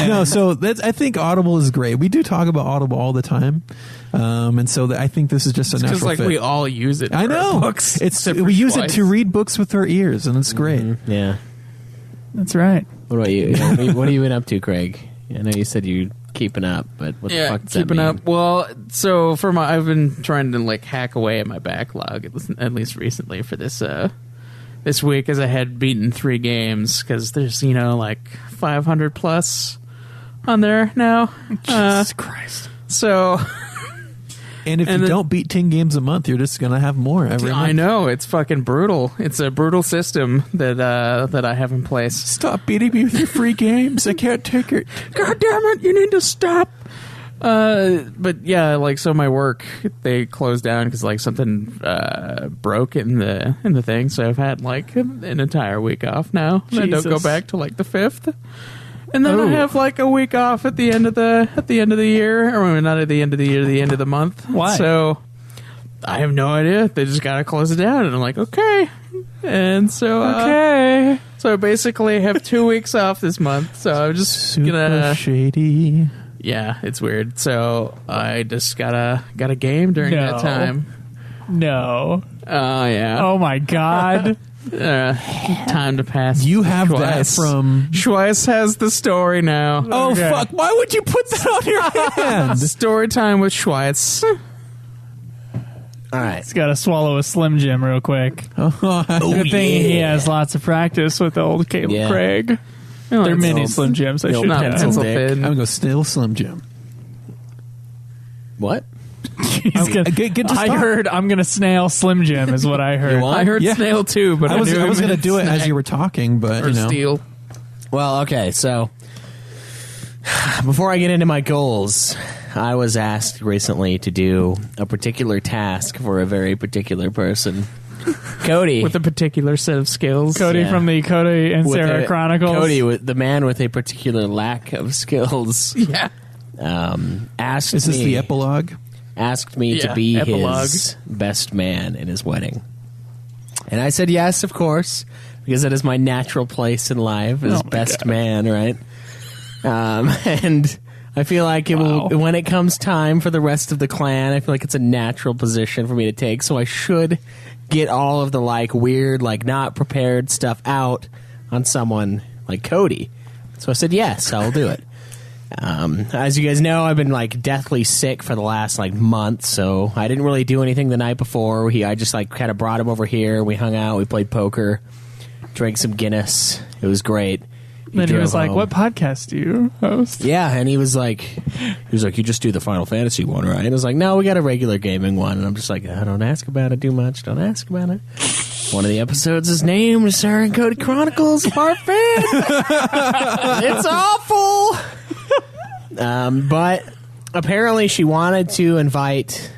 No, so I think Audible is great. We do talk about Audible all the time. And so I think this is just a natural Because, like, fit. we all use it. I for know. books. We use it to read books with our ears, and it's great. Yeah. That's right. What about you? What have you been up to, Craig? I know you said you're keeping up, but what the fuck does keeping that mean? up. Well, so I've been trying to like hack away at my backlog, at least recently for this week, as I had beaten 3 games because there's like 500 plus on there now. Jesus Christ. So. And if you don't beat 10 games a month, you're just going to have more every month. I know, it's fucking brutal. It's a brutal system that I have in place. Stop beating me with your free games. I can't take it. God damn it, you need to stop. But yeah, like, so my work, they closed down because like something broke in the thing. So I've had like an entire week off now. I don't go back to like the 5th. And then I have like a week off at the end of the year, or not at the end of the year, the end of the month. Why? So I have no idea. They just gotta close it down, and I'm like, okay. And so Okay. so I basically have 2 weeks off this month. So I'm just Super shady. yeah, it's weird. So I just got a game during that time. No. Oh yeah. Oh my God. Time to pass. You have Schweiss. that from... Schweiss has the story now. Oh, Okay. fuck. Why would you put that on your hand? Story time with Schweiss. All right. He's got to swallow a Slim Jim real quick. Good thing he has lots of practice with old Caleb Yeah. Craig. They're mini Slim Jims. I should Not have. pencil dick. thin. I'm going to go still Slim Jim. What? He's gonna, Get to I start. heard I'm going to snail Slim Jim is what I heard. You want? I heard Yeah. snail too, but I was knew going to do it as you were talking, but, or you know. steel. Well, okay, so before I get into my goals, I was asked recently to do a particular task for a very particular person. Cody. With a particular set of skills. Cody Yeah. from the Cody and with Sarah a- Chronicles. Cody, the man with a particular lack of skills, Yeah. asked Is this me, the epilogue? asked me to Yeah, be epilogue. his best man in his wedding. And I said yes, of course, because that is my natural place in life as my best man, right? And I feel like it will, when it comes time for the rest of the clan, I feel like it's a natural position for me to take, so I should get all of the like weird, like not prepared stuff out on someone like Cody. So I said yes, I will do it. As you guys know, I've been like deathly sick for the last like month, so I didn't really do anything the night before. I just like kind of brought him over here. We hung out, we played poker, drank some Guinness. It was great. Then he drove was like, home. "What podcast do you host?" Yeah, and he was like, you just do the Final Fantasy one, right? And I was like, no, we got a regular gaming one. And I'm just like, I don't ask about it too much. Don't ask about it. One of the episodes is named Sarah and Cody Chronicles Part 5. It's awful. But apparently she asked to invite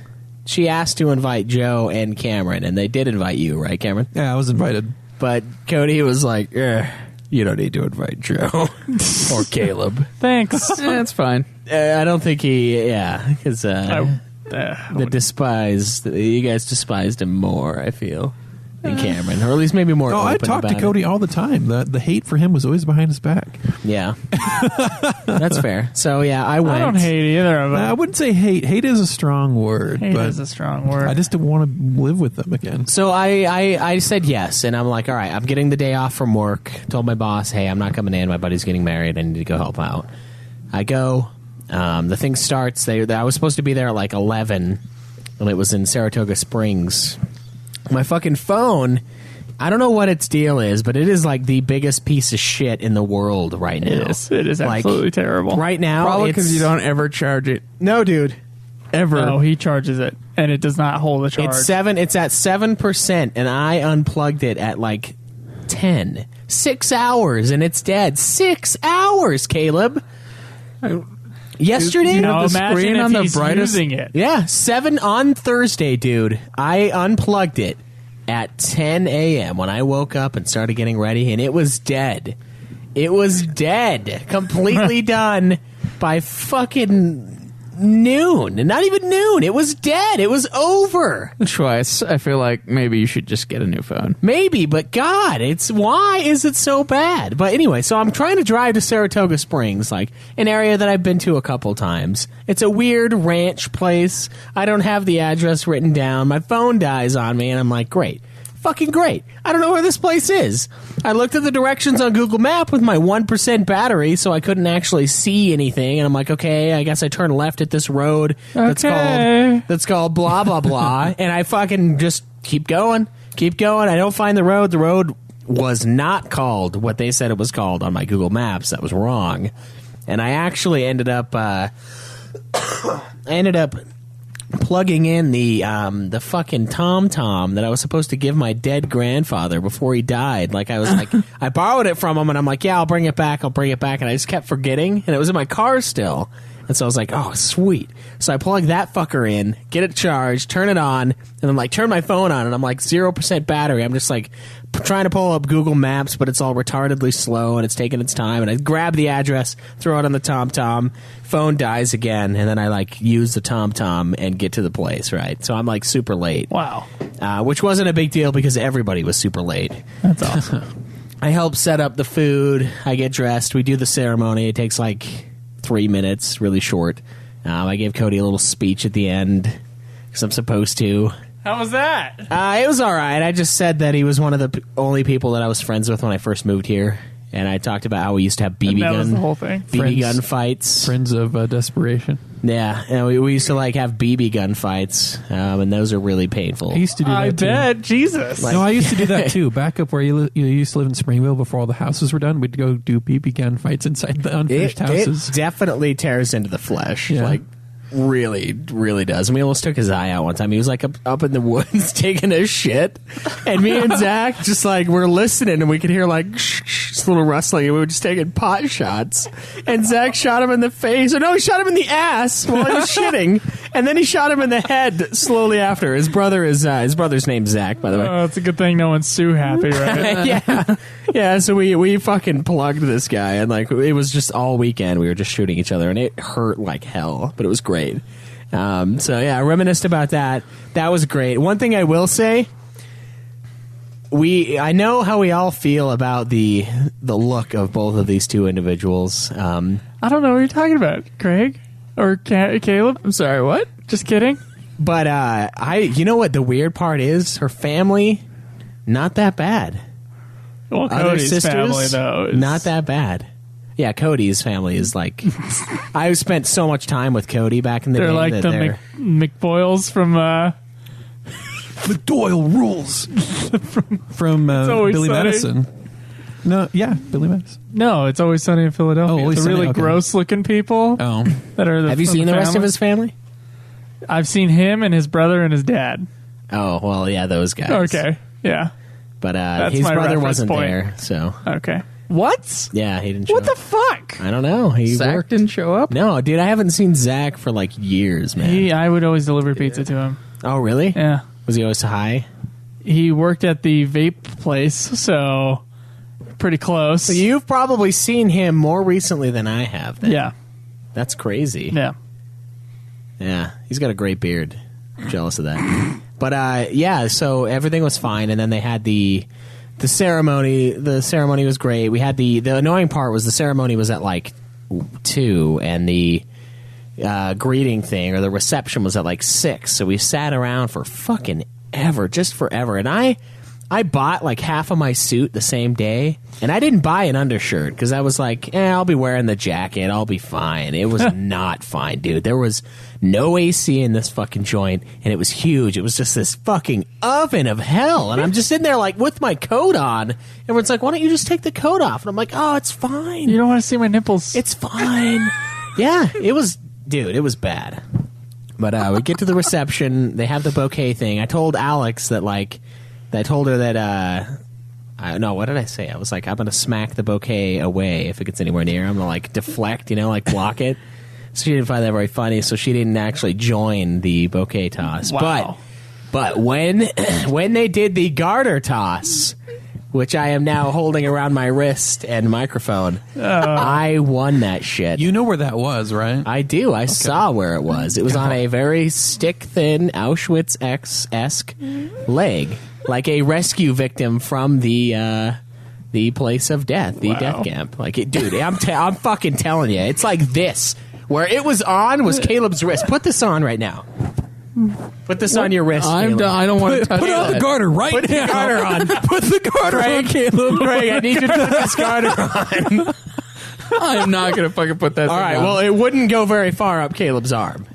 Joe and Cameron, and they did invite you, right, Cameron? Yeah, I was invited. But Cody was like, you don't need to invite Joe or Caleb. Thanks. That's fine. I don't think because you guys despised him more, I feel. than Cameron, or at least maybe more. Oh, I open talked to about Cody it. all the time. The hate for him was always behind his back. Yeah, that's fair. So yeah, I went. I don't hate either of them. I wouldn't say hate. Hate is a strong word. Hate but is a strong word. I just don't want to live with them again. So I said yes, and I'm like, all right, I'm getting the day off from work. Told my boss, hey, I'm not coming in. My buddy's getting married. I need to go help out. I go. The thing starts. I was supposed to be there at like 11, and it was in Saratoga Springs. My fucking phone, I don't know what its deal is, but it is like the biggest piece of shit in the world right now. It is Like, absolutely terrible. Right now, Probably it's- because you don't ever charge it. No, dude. Ever. No, he charges it, and it does not hold the charge. It's at 7%, and I unplugged it at like 10. 6 hours, and it's dead. 6 hours, Caleb. Yesterday, Now the imagine screen if on the he's brightest- using it. yeah, 7 on Thursday, dude. I unplugged it at 10 a.m. when I woke up and started getting ready, and it was dead. It was dead. Completely done by fucking noon. Not even noon. It was dead. It was over. Twice. I feel like maybe you should just get a new phone. Maybe, but God, why is it so bad? But anyway, so I'm trying to drive to Saratoga Springs, like an area that I've been to a couple times. It's a weird ranch place. I don't have the address written down. My phone dies on me, and I'm like, great. Fucking great. I don't know where this place is. I looked at the directions on Google Map with my 1% battery, so I couldn't actually see anything. And I'm like, okay, I guess I turn left at this road that's called blah blah blah. And I fucking just keep going. I don't find the road. The road was not called what they said it was called on my Google Maps. That was wrong. And I actually ended up plugging in the fucking TomTom that I was supposed to give my dead grandfather before he died. Like, I was like, I borrowed it from him, and I'm like, yeah, I'll bring it back, and I just kept forgetting, and it was in my car still. And so I was like, oh, sweet. So I plug that fucker in, get it charged, turn it on, and then like turn my phone on, and I'm like 0% battery. I'm just like trying to pull up Google Maps, but it's all retardedly slow, and it's taking its time. And I grab the address, throw it on the TomTom, phone dies again, and then I like use the TomTom and get to the place, right? So I'm like super late. Wow. Which wasn't a big deal because everybody was super late. That's awesome. I help set up the food. I get dressed. We do the ceremony. It takes like 3 minutes, really short. I gave Cody a little speech at the end because I'm supposed to. How was that? It was all right. I just said that he was one of the only people that I was friends with when I first moved here, and I talked about how we used to have BB That gun, was the whole thing. BB gun fights. Friends of desperation. Yeah, and we used to like have BB gun fights, and those are really painful. I used to do that I too. bet. Jesus. No, I used to do that too. Back up where you used to live in Springville before all the houses were done, we'd go do BB gun fights inside the unfinished houses. It definitely tears into the flesh. Yeah. Like, really, really does. And we almost took his eye out one time. He was like up in the woods taking a shit. And me and Zach just like, we're listening, and we could hear like this little rustling, and we were just taking pot shots. And Zach shot him in the face. Or no, he shot him in the ass while he was shitting. And then he shot him in the head slowly after. His brother's name's Zach, by the way. Oh, it's a good thing no one's Sue happy, right? Yeah. So we fucking plugged this guy, and like it was just all weekend we were just shooting each other, and it hurt like hell, but it was great. So yeah, I reminisced about that. That was great. One thing I will say, I know how we all feel about the look of both of these two individuals. I don't know what you're talking about, Craig or Caleb. I'm sorry, what? Just kidding. But you know what the weird part is? Her family, not that bad. Well, Other Cody's sisters, family though, is not that bad. Yeah, Cody's family is like. I spent so much time with Cody back in the They're day. like that the McBoyles from. McDoyle rules from Always Billy Sunny. Madison. No, yeah, Billy Madison. No, it's Always Sunny in Philadelphia. Oh, Always the Sunny, really okay. gross-looking people Oh, that are. Have you from seen the rest of family. his family? I've seen him and his brother and his dad. Oh well, yeah, those guys. Okay, yeah, But That's his my brother reference wasn't point. there, so okay. What? yeah, he didn't show What the up. fuck? I don't know. He Zach worked. didn't show up? No, dude, I haven't seen Zach for like years, man. I would always deliver pizza to him. Oh, really? Yeah. Was he always high? He worked at the vape place, so pretty close. So you've probably seen him more recently than I have. Then. Yeah. That's crazy. Yeah. Yeah, he's got a great beard. jealous of that. But yeah, so everything was fine, and then they had the ceremony. The ceremony was great. We had the annoying part was the ceremony was at like 2, and the greeting thing or the reception was at like 6. So we sat around for fucking ever, just forever. And I bought like half of my suit the same day, and I didn't buy an undershirt because I was like, I'll be wearing the jacket, I'll be fine. It was not fine, dude. There was no AC in this fucking joint, and it was huge. It was just this fucking oven of hell, and I'm just sitting there like with my coat on. Everyone's like, why don't you just take the coat off? And I'm like, oh, it's fine. You don't want to see my nipples. It's fine. Yeah, it was, dude, it was bad. But we get to the reception. They have the bouquet thing. I told Alex that I told her that, no, what did I say? I was like, I'm going to smack the bouquet away if it gets anywhere near. I'm going to, like, deflect, like, block it. So she didn't find that very funny, so she didn't actually join the bouquet toss. Wow. But when they did the garter toss, which I am now holding around my wrist and microphone, I won that shit. You know where that was, right? I do. I saw where it was. It was on a very stick-thin Auschwitz-esque leg. Like a rescue victim from the place of death, the death camp. Like, dude, I'm fucking telling you, it's like this. Where it was Caleb's wrist. Put this on right now. Put this on your wrist. I don't want to touch Put on the garter right Put now. the garter on. Put the garter on, Caleb. Craig, I need you to put this garter on. I'm not going to fucking put that All right, on. well, it wouldn't go very far up Caleb's arm.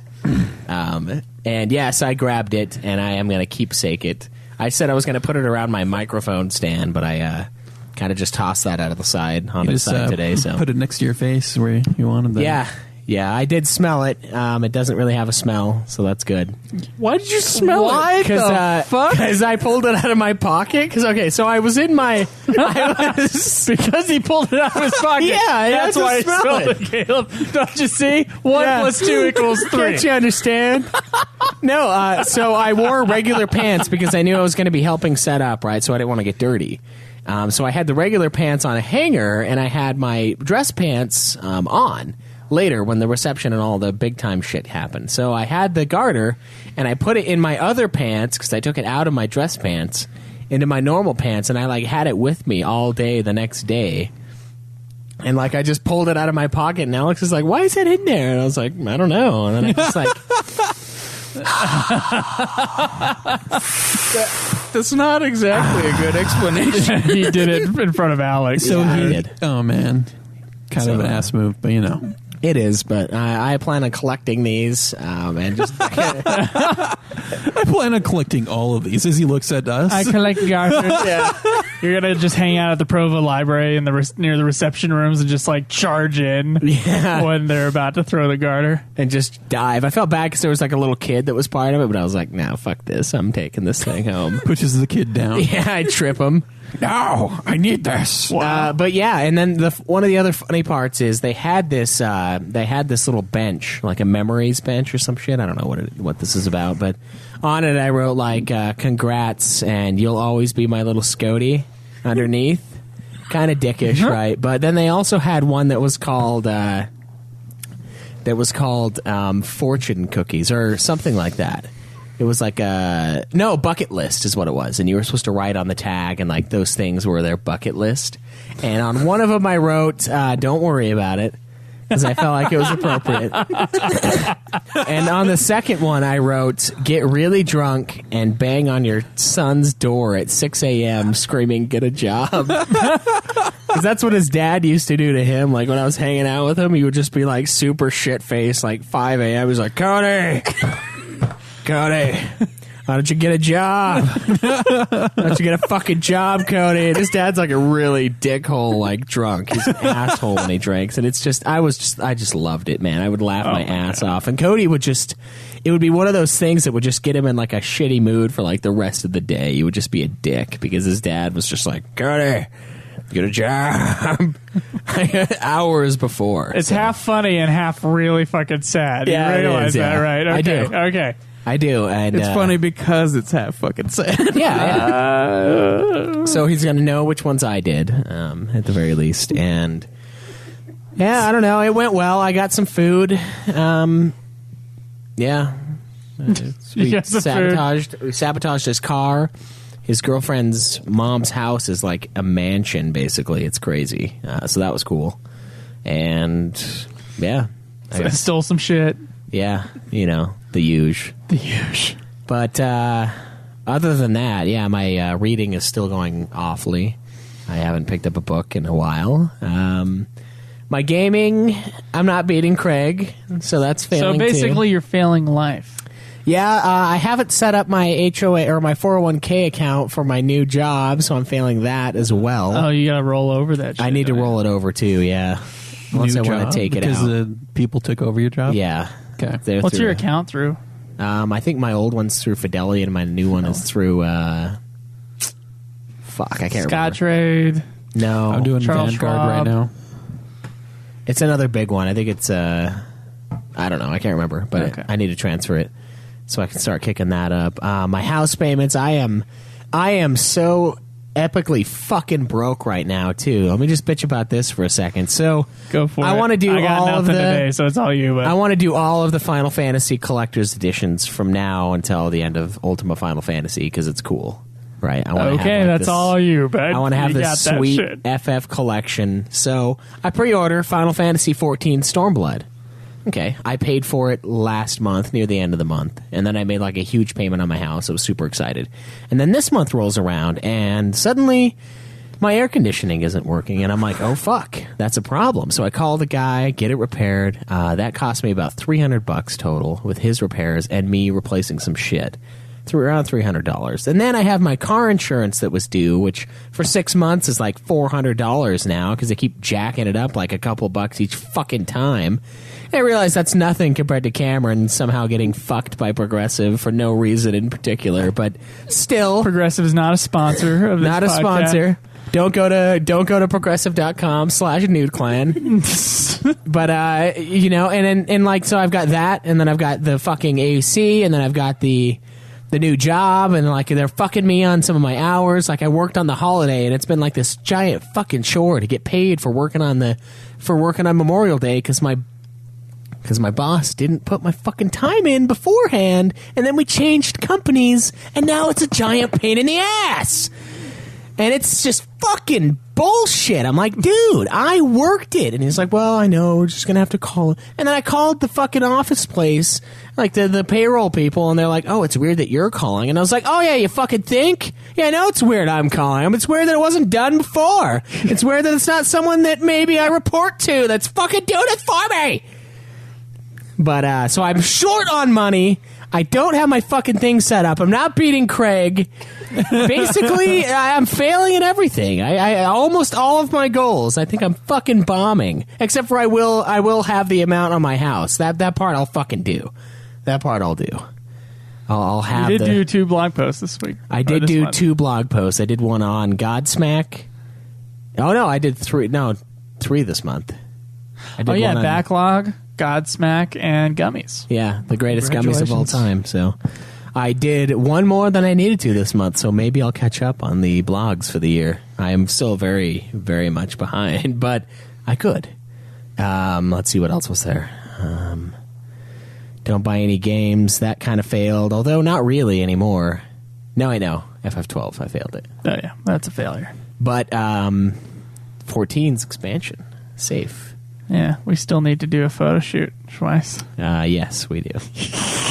And yes, I grabbed it, and I am going to keepsake it. I said I was going to put it around my microphone stand, but I kind of just tossed that out of the side onto the side today. So put it next to your face where you wanted that. Yeah, I did smell it. It doesn't really have a smell, so that's good. Why did you smell it? Because I pulled it out of my pocket. So I was in my... Because he pulled it out of his pocket. Yeah, that's why I smelled it, Caleb. Don't you see? 1 + 2 = 3. Can't you understand? No, so I wore regular pants because I knew I was going to be helping set up, right? So I didn't want to get dirty. So I had the regular pants on a hanger, and I had my dress pants on later when the reception and all the big time shit happened. So I had the garter, and I put it in my other pants because I took it out of my dress pants into my normal pants, and I like had it with me all day the next day. And like I just pulled it out of my pocket, and Alex is like, "Why is that in there?" And I was like, "I don't know." And then I just like, that's not exactly a good explanation. He did it in front of Alex. So he did. Oh, man. Kind of an ass move, but It is, but I plan on collecting these and just... I plan on collecting all of these as he looks at us. I collect garters. Yeah. You're going to just hang out at the Provo Library in near the reception rooms and just like charge in when they're about to throw the garter. And just dive. I felt bad because there was like a little kid that was part of it, but I was like, no, fuck this. I'm taking this thing home. Pushes the kid down. Yeah, I trip him. No, I need this. But yeah, and then one of the other funny parts is they had this little bench, like a memories bench or some shit. I don't know what this is about, but on it I wrote like congrats and you'll always be my little Scotty underneath. Kind of dickish, right? But then they also had one that was called fortune cookies or something like that. It was like bucket list is what it was. And you were supposed to write on the tag, and like those things were their bucket list. And on one of them I wrote, don't worry about it, because I felt like it was appropriate. And on the second one I wrote, get really drunk and bang on your son's door at 6 a.m. screaming, get a job. Because that's what his dad used to do to him. Like when I was hanging out with him, he would just be like super shit-faced, like 5 a.m. He's like, Cody, why don't you get a job? Why don't you get a fucking job, Cody? And his dad's like a really dickhole, like drunk. He's an asshole when he drinks. And it's just, I just loved it, man. I would laugh my ass off. And Cody would just, it would be one of those things that would just get him in like a shitty mood for like the rest of the day. He would just be a dick because his dad was just like, Cody, get a job. Hours before. It's half funny and half really fucking sad. Yeah, you realize it is, that, right? Okay. I do. Okay. I do, and It's funny because it's half fucking sad. Yeah. So he's going to know which ones I did, at the very least. And yeah, I don't know. It went well. I got some food. Yeah. We got some food. sabotaged his car. His girlfriend's mom's house is like a mansion, basically. It's crazy. So that was cool. And yeah, I stole some shit. Yeah, the huge. But other than that, yeah, my reading is still going awfully. I haven't picked up a book in a while. My gaming, I'm not beating Craig, so that's failing. So basically, too. You're failing life. Yeah, I haven't set up my HOA or my 401k account for my new job, so I'm failing that as well. Oh, you gotta roll over that shit. I need to roll it over too, yeah. Unless I want to take it out. Because people took over your job? Yeah. Okay. What's your account through? I think my old one's through Fidelity and my new one is through, I can't remember. Scottrade. No. I'm doing Charles Vanguard Schwab. right now. It's another big one. I think it's, I don't know. I can't remember, but Okay. I need to transfer it so I can start kicking that up. My house payments, I am so epically fucking broke right now, too. Let me just bitch about this for a second. So Go for it. I want to do I got all of nothing the today, so it's all you. But I want to do all of the Final Fantasy collector's editions from now until the end of Ultima Final Fantasy because it's cool, right? I wanna okay, have, that's this, all you. But I want to have you got this that sweet shit. FF collection. So I pre-order Final Fantasy 14 Stormblood. Okay, I paid for it last month, near the end of the month, and then I made like a huge payment on my house. I was super excited. And then this month rolls around, and suddenly my air conditioning isn't working, and I'm like, oh, fuck, that's a problem. So I call the guy, get it repaired. That cost me about $300 total with his repairs and me replacing some shit. Around $300. And then I have my car insurance that was due, which for 6 months is like $400 now because they keep jacking it up like a couple bucks each fucking time. And I realize that's nothing compared to Cameron somehow getting fucked by Progressive for no reason in particular, but still. Progressive is not a sponsor of this Not a podcast. sponsor. Don't go to progressive.com/nudeclan. But, and like, so I've got that, and then I've got the fucking AC, and then I've got the new job, and like they're fucking me on some of my hours. Like I worked on the holiday, and it's been like this giant fucking chore to get paid for working on Memorial Day because my boss didn't put my fucking time in beforehand, and then we changed companies, and now it's a giant pain in the ass. And it's just fucking bullshit. I'm like, dude, I worked it. And he's like, well, I know, we're just going to have to call it. And then I called the fucking office place, like the payroll people, and they're like, oh, it's weird that you're calling. And I was like, oh, yeah, you fucking think? Yeah, I know it's weird I'm calling them. It's weird that it wasn't done before. It's weird that it's not someone that maybe I report to that's fucking doing it for me. But, so I'm short on money. I don't have my fucking thing set up. I'm not beating Craig. Basically, I'm failing at everything. I almost all of my goals. I think I'm fucking bombing. Except for I will have the amount on my house. That part I'll fucking do. That part I'll do. I'll have. You did do 2 blog posts this week. I did do month. 2 blog posts. I did one on Godsmack. Oh no, I did 3. No, 3 this month. I did one on Backlog, Godsmack, and Gummies. Yeah, the greatest gummies of all time. So I did one more than I needed to this month, so maybe I'll catch up on the blogs for the year. I am still very, very much behind, but I could. Let's see what else was there. Don't buy any games. That kind of failed, although not really anymore. No, I know. FF12, I failed it. Oh, yeah, that's a failure. But 14's expansion, safe. Yeah, we still need to do a photo shoot twice. Yes, we do.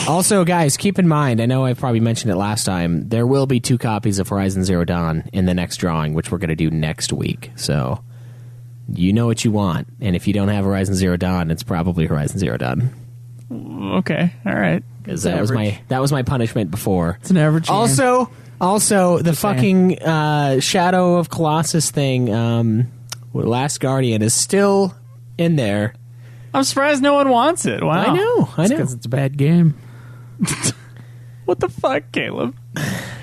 Also, guys, keep in mind, I know I probably mentioned it last time, there will be 2 copies of Horizon Zero Dawn in the next drawing, which we're going to do next week. So, you know what you want. And if you don't have Horizon Zero Dawn, it's probably Horizon Zero Dawn. Okay, all right. Because that was my punishment before. It's an average game. Also, the fucking Shadow of Colossus thing, Last Guardian, is still in there. I'm surprised no one wants it. Wow. I know. Because it's a bad game. What the fuck, Caleb?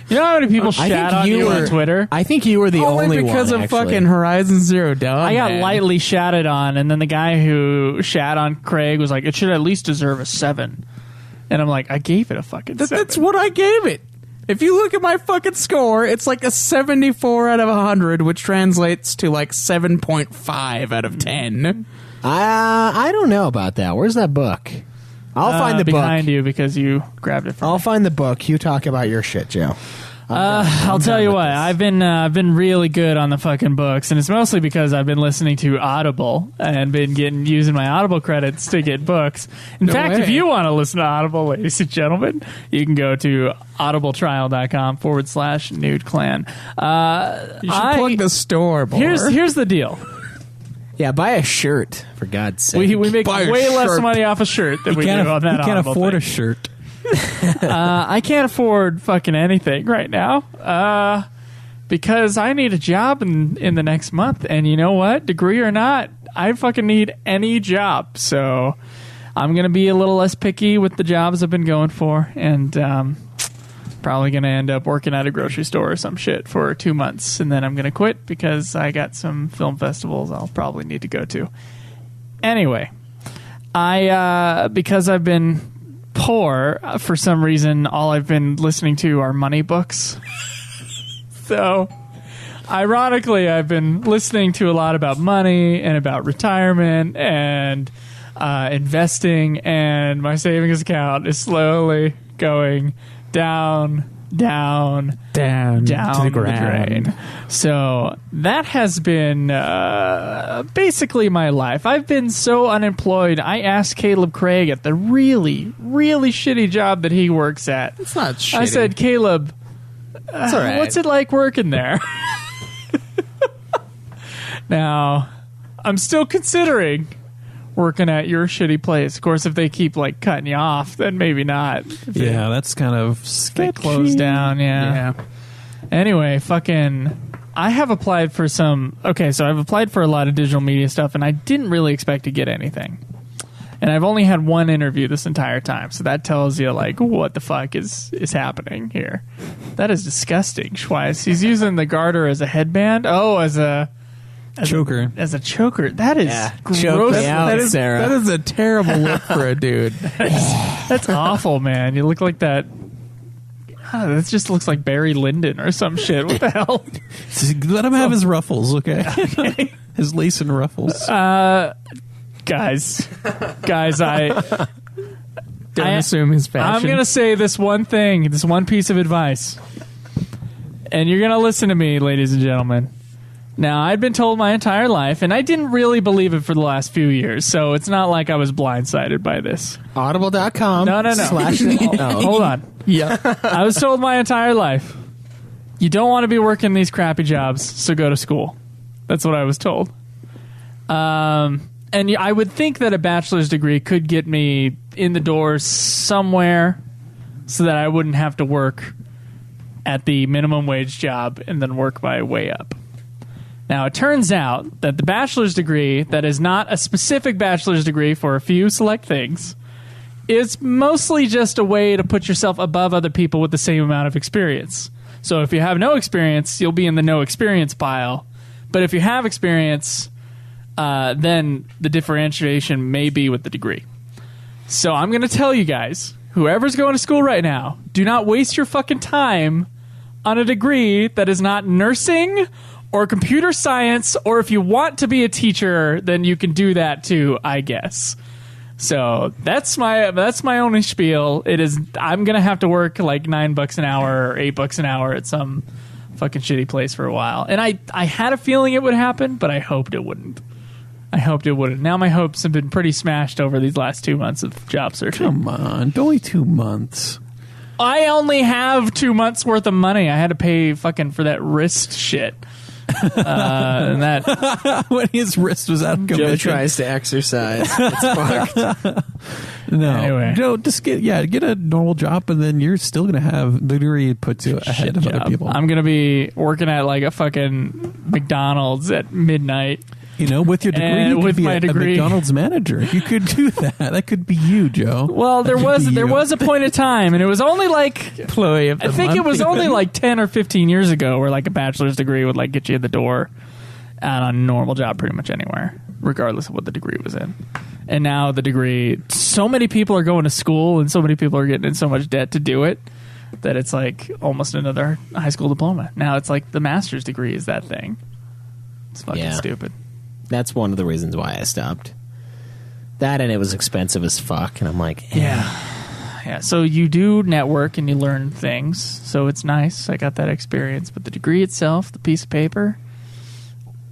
You know how many people shat on you on Twitter? I think you were the only one, because of actually. fucking Horizon Zero Dawn. I got lightly shatted on, and then the guy who shat on Craig was like, it should at least deserve a 7. And I'm like, I gave it a fucking 7. That's what I gave it. If you look at my fucking score, it's like a 74 out of 100, which translates to like 7.5 out of 10. I don't know about that. Where's that book? I'll find the book behind you because you grabbed it from I'll me. find the book. You talk about your shit, Joe. I'll tell you what, I've been really good on the fucking books, and it's mostly because I've been listening to Audible and been using my Audible credits to get books. In fact, if you want to listen to Audible, ladies and gentlemen, you can go to audibletrial.com/NudeClan. You should plug the store, boy. Here's the deal. Yeah, buy a shirt, for God's sake. We make way less money off a shirt than we do on that You can't Audible afford thing. a shirt. I can't afford fucking anything right now because I need a job in the next month. And you know what? Degree or not, I fucking need any job. So I'm going to be a little less picky with the jobs I've been going for. And probably going to end up working at a grocery store or some shit for 2 months. And then I'm going to quit because I got some film festivals I'll probably need to go to. Anyway, because I've been poor, for some reason all I've been listening to are money books. So ironically, I've been listening to a lot about money and about retirement and investing, and my savings account is slowly going down to the ground. drain. So that has been basically my life. I've been so unemployed. I asked Caleb Craig at the really, really shitty job that he works at. It's not shitty. I said, Caleb, It's all right. what's it like working there? Now, I'm still considering working at your shitty place. Of course, if they keep like cutting you off, then maybe not. If Yeah, that's kind of they sketchy. close down, yeah. Anyway, I have applied for some. Okay, so I've applied for a lot of digital media stuff, and I didn't really expect to get anything. And I've only had one interview this entire time, so that tells you like what the fuck is happening here. That is disgusting, Schweiss. He's using the garter as a headband. Oh, as a Choker. As a choker. That is gross. Choke me out, Sarah. That is a terrible look for a dude. That's awful, man. You look like that. This just looks like Barry Lyndon or some shit. What the hell? Let him have his ruffles, okay? His lace and ruffles. Guys, I Don't assume his fashion. I'm going to say this one thing, this one piece of advice. And you're going to listen to me, ladies and gentlemen. Now, I'd been told my entire life, and I didn't really believe it for the last few years, so it's not like I was blindsided by this. Audible.com. No. Hold on. Yeah. I was told my entire life, you don't want to be working these crappy jobs, so go to school. That's what I was told. And I would think that a bachelor's degree could get me in the door somewhere so that I wouldn't have to work at the minimum wage job and then work my way up. Now, it turns out that the bachelor's degree that is not a specific bachelor's degree for a few select things is mostly just a way to put yourself above other people with the same amount of experience. So if you have no experience, you'll be in the no experience pile. But if you have experience, then the differentiation may be with the degree. So I'm going to tell you guys, whoever's going to school right now, do not waste your fucking time on a degree that is not nursing or computer science, or if you want to be a teacher, then you can do that too, I guess. So that's my only spiel. It is, I'm gonna have to work like $9 an hour or $8 an hour at some fucking shitty place for a while. And I had a feeling it would happen, but I hoped it wouldn't. Now my hopes have been pretty smashed over these last 2 months of job searching. Come on, only 2 months. I only have 2 months worth of money. I had to pay fucking for that wrist shit. And that When his wrist was out of Joe commission. tries to exercise. It's fucked. No, Anyway. Joe, just get a normal job, and then you're still gonna have the degree puts you ahead of job. other people. I'm gonna be working at like a fucking McDonald's at midnight. With your degree, And you could with be my a degree. McDonald's manager. You could do that. That could be you, Joe. Well, there was a point of time, and it was only like Employee of the I think month, it was even. only like 10 or 15 years ago where like a bachelor's degree would like get you in the door at a normal job pretty much anywhere, regardless of what the degree was in. And now the degree, so many people are going to school and so many people are getting in so much debt to do it that it's like almost another high school diploma. Now it's like the master's degree is that thing. It's fucking Yeah. stupid. That's one of the reasons why I stopped. That and it was expensive as fuck, and I'm like, Yeah, so you do network and you learn things, so it's nice. I got that experience. But the degree itself, the piece of paper,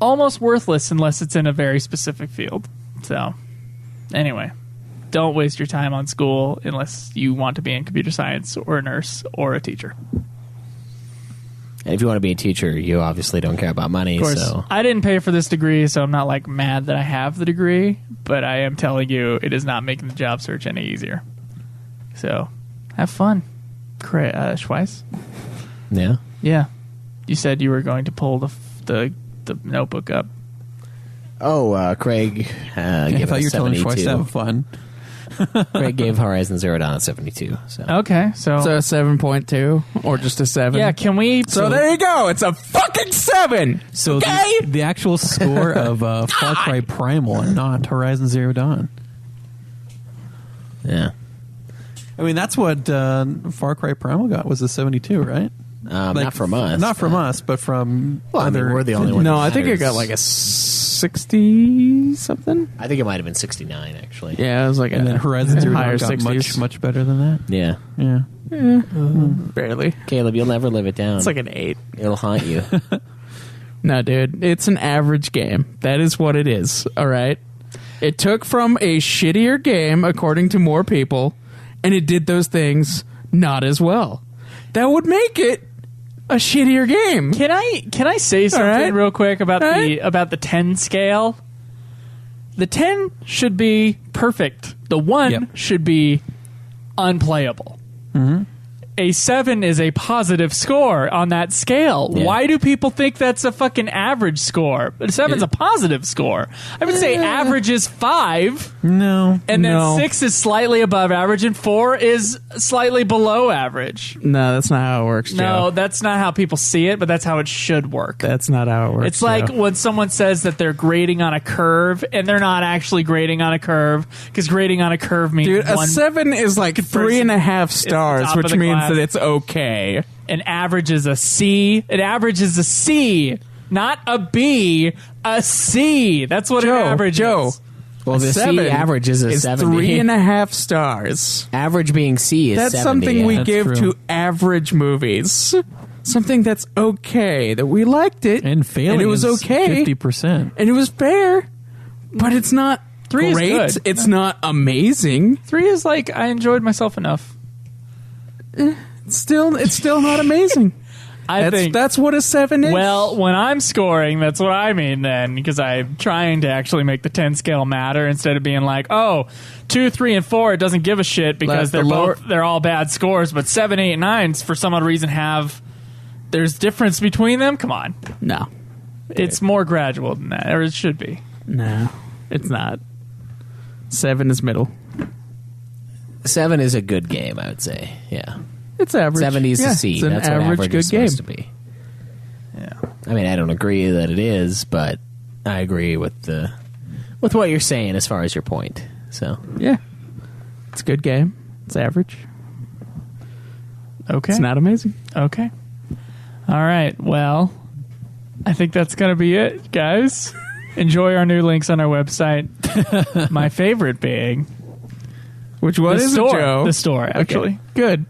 almost worthless unless it's in a very specific field. So, anyway, don't waste your time on school unless you want to be in computer science or a nurse or a teacher. And if you want to be a teacher, you obviously don't care about money. Of course, so I didn't pay for this degree, so I'm not like mad that I have the degree, but I am telling you it is not making the job search any easier. So, have fun, Schweiss. yeah. Yeah, you said you were going to pull the notebook up. Oh, Craig I gave thought it you a were telling Schweiss to 72. have fun. Craig gave Horizon Zero Dawn a 72. So Okay, So a 7.2 or just a 7? yeah, can we? So there you go. It's a fucking 7. So Okay. the actual score of Far Cry Primal and not Horizon Zero Dawn. yeah. I mean, that's what Far Cry Primal got, was a 72, right? Not from us. Not from us, but from Well, I mean, other... we're the only one. No, that I think it matters. got like a 60 something. I think it might have been 69 actually. Yeah, it was like And then Horizon Zero higher Dawn got 60s. much better than that. Yeah. Yeah. Barely. Caleb, you'll never live it down. It's like an 8. It'll haunt you. No, dude, it's an average game. That is what it is. All right. It took from a shittier game, according to more people, and it did those things not as well. That would make it a shittier game. Can I say something right. real quick about All right. the 10 scale? The 10 should be perfect. The 1 Yep. should be unplayable. A 7 is a positive score on that scale. Yeah. Why do people think that's a fucking average score? A 7's a positive score. I would say average is 5, No. and then No. 6 is slightly above average, and 4 is slightly below average. No, that's not how it works, No, Joe. that's not how people see it, but that's how it should work. That's not how it works. It's like Joe. when someone says that they're grading on a curve, and they're not actually grading on a curve, because grading on a curve means Dude, a one, 7 is like 3.5 stars, top of which the means class. that it's okay. an average is a C. An average is a C, not a B, a C. That's what Joe, an average Joe. is. Well, the 7 C average is a 70. 3.5 stars. Average being C is That's 70. something we yeah. That's give true. to average movies. Something that's okay, that we liked it, And failing it was is okay, 50%. and it was fair, but it's not 3 is great. good. It's not amazing. 3 is like, I enjoyed myself enough. It's still not amazing. I think That's what a 7 is. Well, when I'm scoring, that's what I mean then, because I'm trying to actually make the 10 scale matter instead of being like, oh, 2, 3, and 4, it doesn't give a shit because they're all bad scores, but 7, 8, and 9 for some odd reason there's difference between them. Come on. no, It's more gradual than that, or it should be. no, it's not. 7 is middle. 7 is a good game, I would say. Yeah. It's average. 70 is Yeah, a C. It's an That's what average average good is game. supposed to be. Yeah. I mean, I don't agree that it is, but I agree with what you're saying as far as your point. So Yeah, it's a good game. It's average. Okay. It's not amazing. Okay. All right. Well, I think that's going to be it, guys. Enjoy our new links on our website. My favorite being Which one the is store. it, Joe? The store, actually. Okay, good.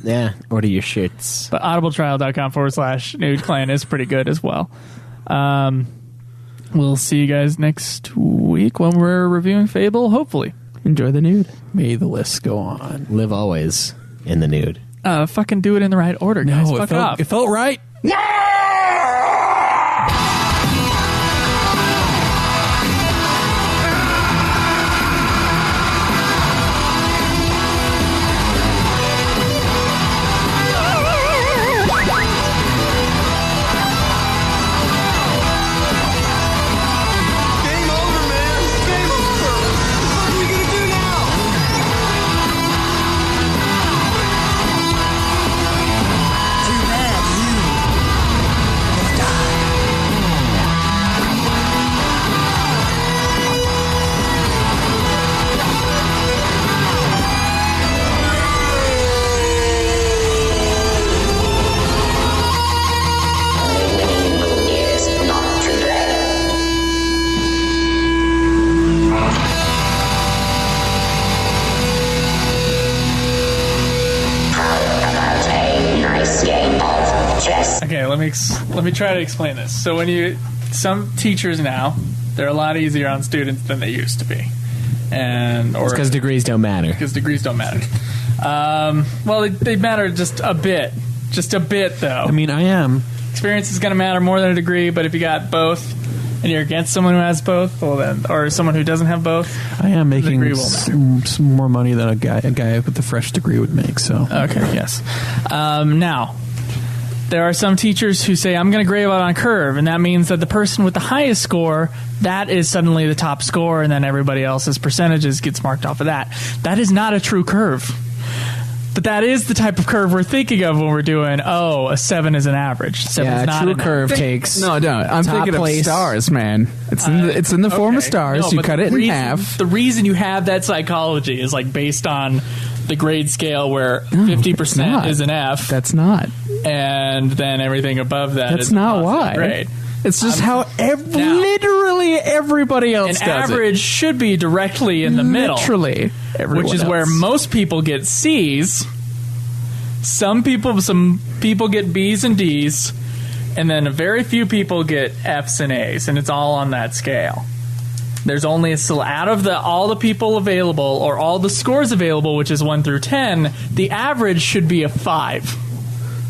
yeah, order your shirts. But audibletrial.com/nude clan is pretty good as well. We'll see you guys next week when we're reviewing Fable, hopefully. Enjoy the nude. May the list go on. Live always in the nude. Fucking do it in the right order, guys. No, Fuck it off. felt right. Game over, man. Game over. What are we gonna do now? Too bad, you Okay, let me try to explain this. So some teachers now, they're a lot easier on students than they used to be, or because degrees don't matter. Because degrees don't matter. Well, they matter just a bit though. I mean, I am. Experience is going to matter more than a degree, but if you got both and you're against someone who has both, well then, or someone who doesn't have both, I am making degree will matter. some more money than a guy with a fresh degree would make. So okay, yes. Now, there are some teachers who say, I'm going to grade out on a curve, and that means that the person with the highest score, that is suddenly the top score, and then everybody else's percentages gets marked off of that. That is not a true curve. But that is the type of curve we're thinking of when we're doing, a 7 is an average. 7 is not true an curve takes... No, I'm thinking place. of stars, man. It's in the form of stars. You cut it in half. The reason you have that psychology is like based on the grade scale where 50% is an F. That's not. And then everything above that That's is not a positive why. grade. It's just how literally everybody else an does average should be directly in the middle. Literally. Which is where most people get C's. Some people get B's and D's, and then a very few people get F's and A's, and it's all on that scale. There's only out of all the people available, or all the scores available, which is 1 through 10, the average should be a 5.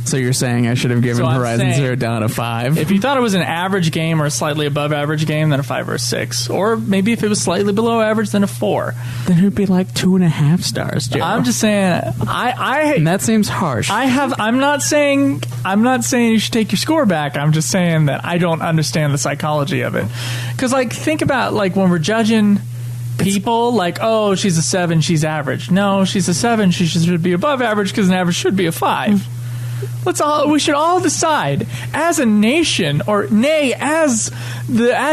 So you're saying I should have given Horizon Zero Dawn a 5? If you thought it was an average game or a slightly above average game, then a 5 or a 6. Or maybe if it was slightly below average, then a 4. Then it would be like 2.5 stars, Joe. I'm just saying, and that seems harsh. I'm not saying you should take your score back. I'm just saying that I don't understand the psychology of it. Because, think about, when we're judging people, she's a 7, she's average. No, she's a 7, she should be above average because an average should be a 5. We should all decide as a nation, or nay, as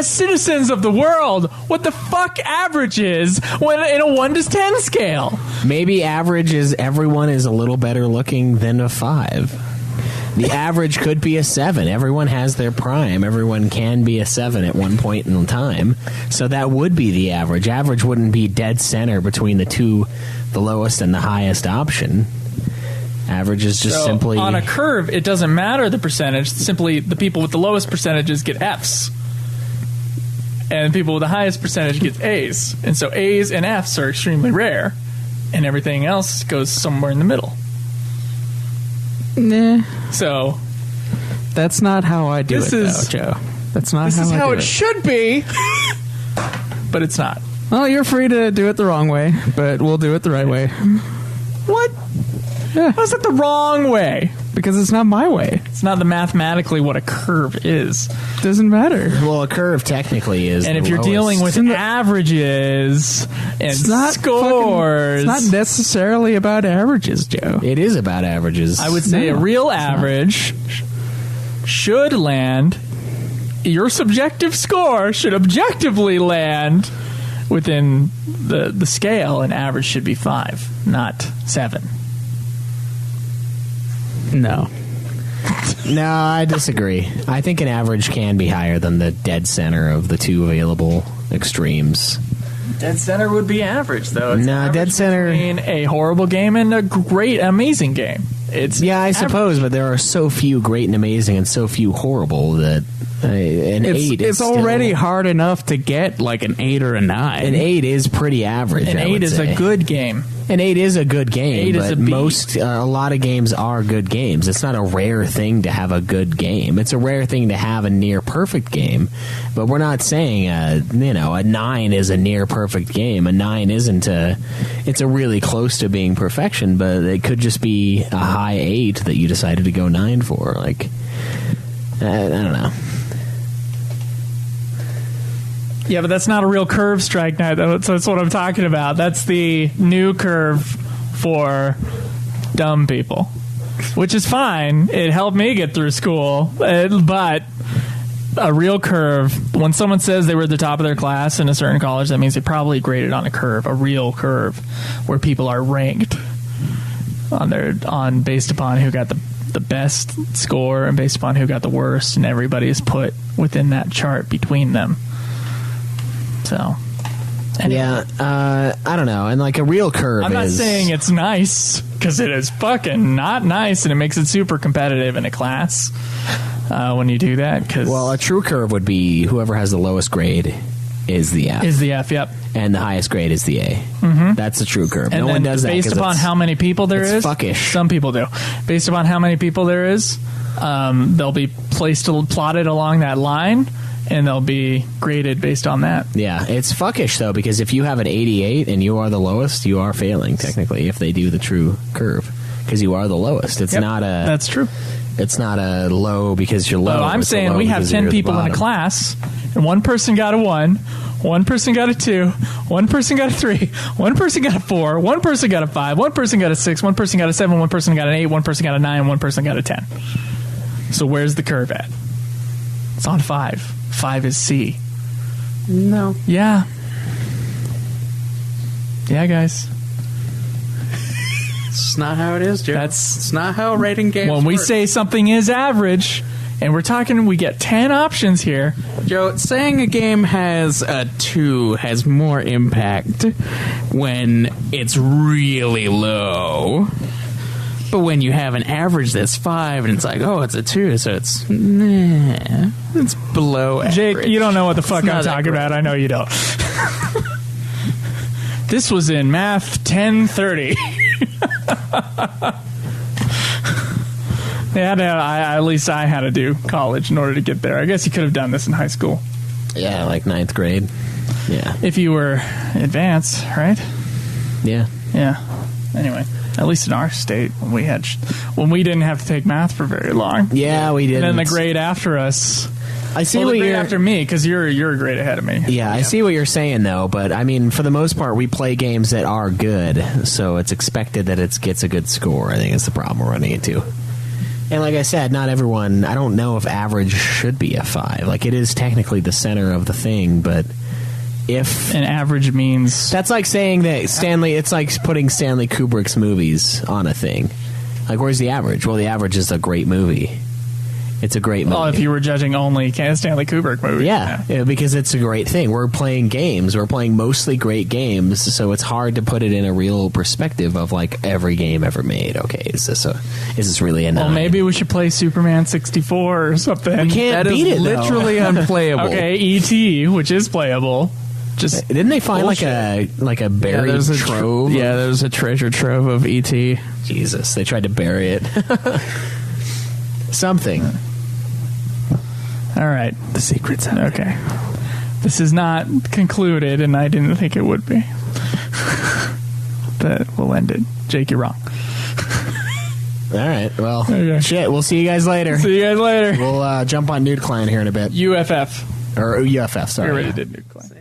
citizens of the world, what the fuck average is in a 1 to 10 scale. Maybe average is everyone is a little better looking than a 5. The average could be a 7. Everyone has their prime. Everyone can be a 7 at one point in time. So that would be the average. Average wouldn't be dead center between the lowest and the highest option. Average is just simply... On a curve, it doesn't matter the percentage. Simply, the people with the lowest percentages get Fs. And people with the highest percentage get As. And so As and Fs are extremely rare. And everything else goes somewhere in the middle. Nah. So... That's not how I do though, Joe. That's not how I do it. This is how it should be! But it's not. Well, you're free to do it the wrong way, but we'll do it the right way. What? Yeah. How's that the wrong way? Because it's not my way. It's not mathematically what a curve is. Doesn't matter. Well, a curve technically is. And if you're dealing with averages and scores, it's not necessarily about averages, Joe. It is about averages. I would say a real average should land. Your subjective score should objectively land within the scale, and average should be 5, not 7. No, I disagree. I think an average can be higher than the dead center of the two available extremes. Dead center would be average, though. Dead center between a horrible game and a great, amazing game. I suppose, but there are so few great and amazing and so few horrible that an 8 is it's already hard enough to get like an 8 or a 9. An 8 is pretty average. An 8 is a good game. An 8 is a good game, 8 is but a lot of games are good games. It's not a rare thing to have a good game. It's a rare thing to have a near perfect game, but we're not saying a 9 is a near perfect game. A 9 isn't it's a really close to being perfection, but it could just be a high 8 that you decided to go 9 for. I don't know. Yeah, but that's not a real curve strike night, though. So that's what I'm talking about. That's the new curve for dumb people, which is fine. It helped me get through school. But a real curve, when someone says they were at the top of their class in a certain college, that means they probably graded on a curve, a real curve, where people are ranked based upon who got the best score and based upon who got the worst, and everybody is put within that chart between them. So, Yeah, I don't know. And like a real curve I'm not saying it's nice, because it is fucking not nice, and it makes it super competitive in a class when you do that. Well, a true curve would be whoever has the lowest grade is the F. Is the F, yep. And the highest grade is the A. Mm-hmm. That's a true curve. And no one does that. Based upon how many people there is, fuckish. Some people do. Based upon how many people there is, they'll be plotted along that line, and they'll be graded based on that. Yeah, it's fuckish, though, because if you have an 88 and you are the lowest, you are failing, technically, if they do the true curve. Because you are the lowest. It's not a... That's true. It's not a low because you're low. I'm saying we have 10 people in a class, and one person got a 1, one person got a 2, one person got a 3, one person got a 4, one person got a 5, one person got a 6, one person got a 7, one person got an 8, one person got a 9, one person got a 10. So where's the curve at? It's on 5. 5 is C. No. Yeah. Yeah, guys. It's not how it is, Joe. It's not how rating games When we work. say something is average, and we're talking, we get 10 options here. Joe, saying a game has a 2 has more impact when it's really low. But when you have an average that's 5 and it's like, oh, it's a 2, so it's it's below average. Jake, you don't know what the fuck I'm talking about. I know you don't. This was in Math 1030. At least I had to do college in order to get there. I guess you could have done this in high school. Yeah, like 9th grade. Yeah. If you were advanced, right? Yeah. Yeah. Anyway, at least in our state, when we didn't have to take math for very long. Yeah, we didn't. And then the grade after us. I see well, what the grade you're after me, because you're a grade ahead of me. Yeah, I see what you're saying, though. But I mean, for the most part, we play games that are good, so it's expected that it gets a good score. I think is the problem we're running into. And like I said, not everyone. I don't know if average should be a 5. Like it is technically the center of the thing, but if an average means that's like saying that Stanley. It's like putting Stanley Kubrick's movies on a thing. Like, where's the average? Well, the average is a great movie. It's a great movie. Well, if you were judging only Stanley Kubrick movies. Yeah, because it's a great thing. We're playing games. We're playing mostly great games, so it's hard to put it in a real perspective of, like, every game ever made. Okay, is this really a 9? Well, maybe we should play Superman 64 or something. We can't beat it, though. Literally unplayable. Okay, E.T., which is playable. Just didn't they find bullshit. like a buried trove? Yeah, there's a treasure trove of E.T. Jesus, they tried to bury it. Something. All right. The secret's out. Okay. This is not concluded, and I didn't think it would be. But we'll end it. Jake, you're wrong. All right. Well, Okay. shit. We'll see you guys later. See you guys later. We'll jump on Nude Client here in a bit. UFF. Or UFF, sorry. We already did Nude Client.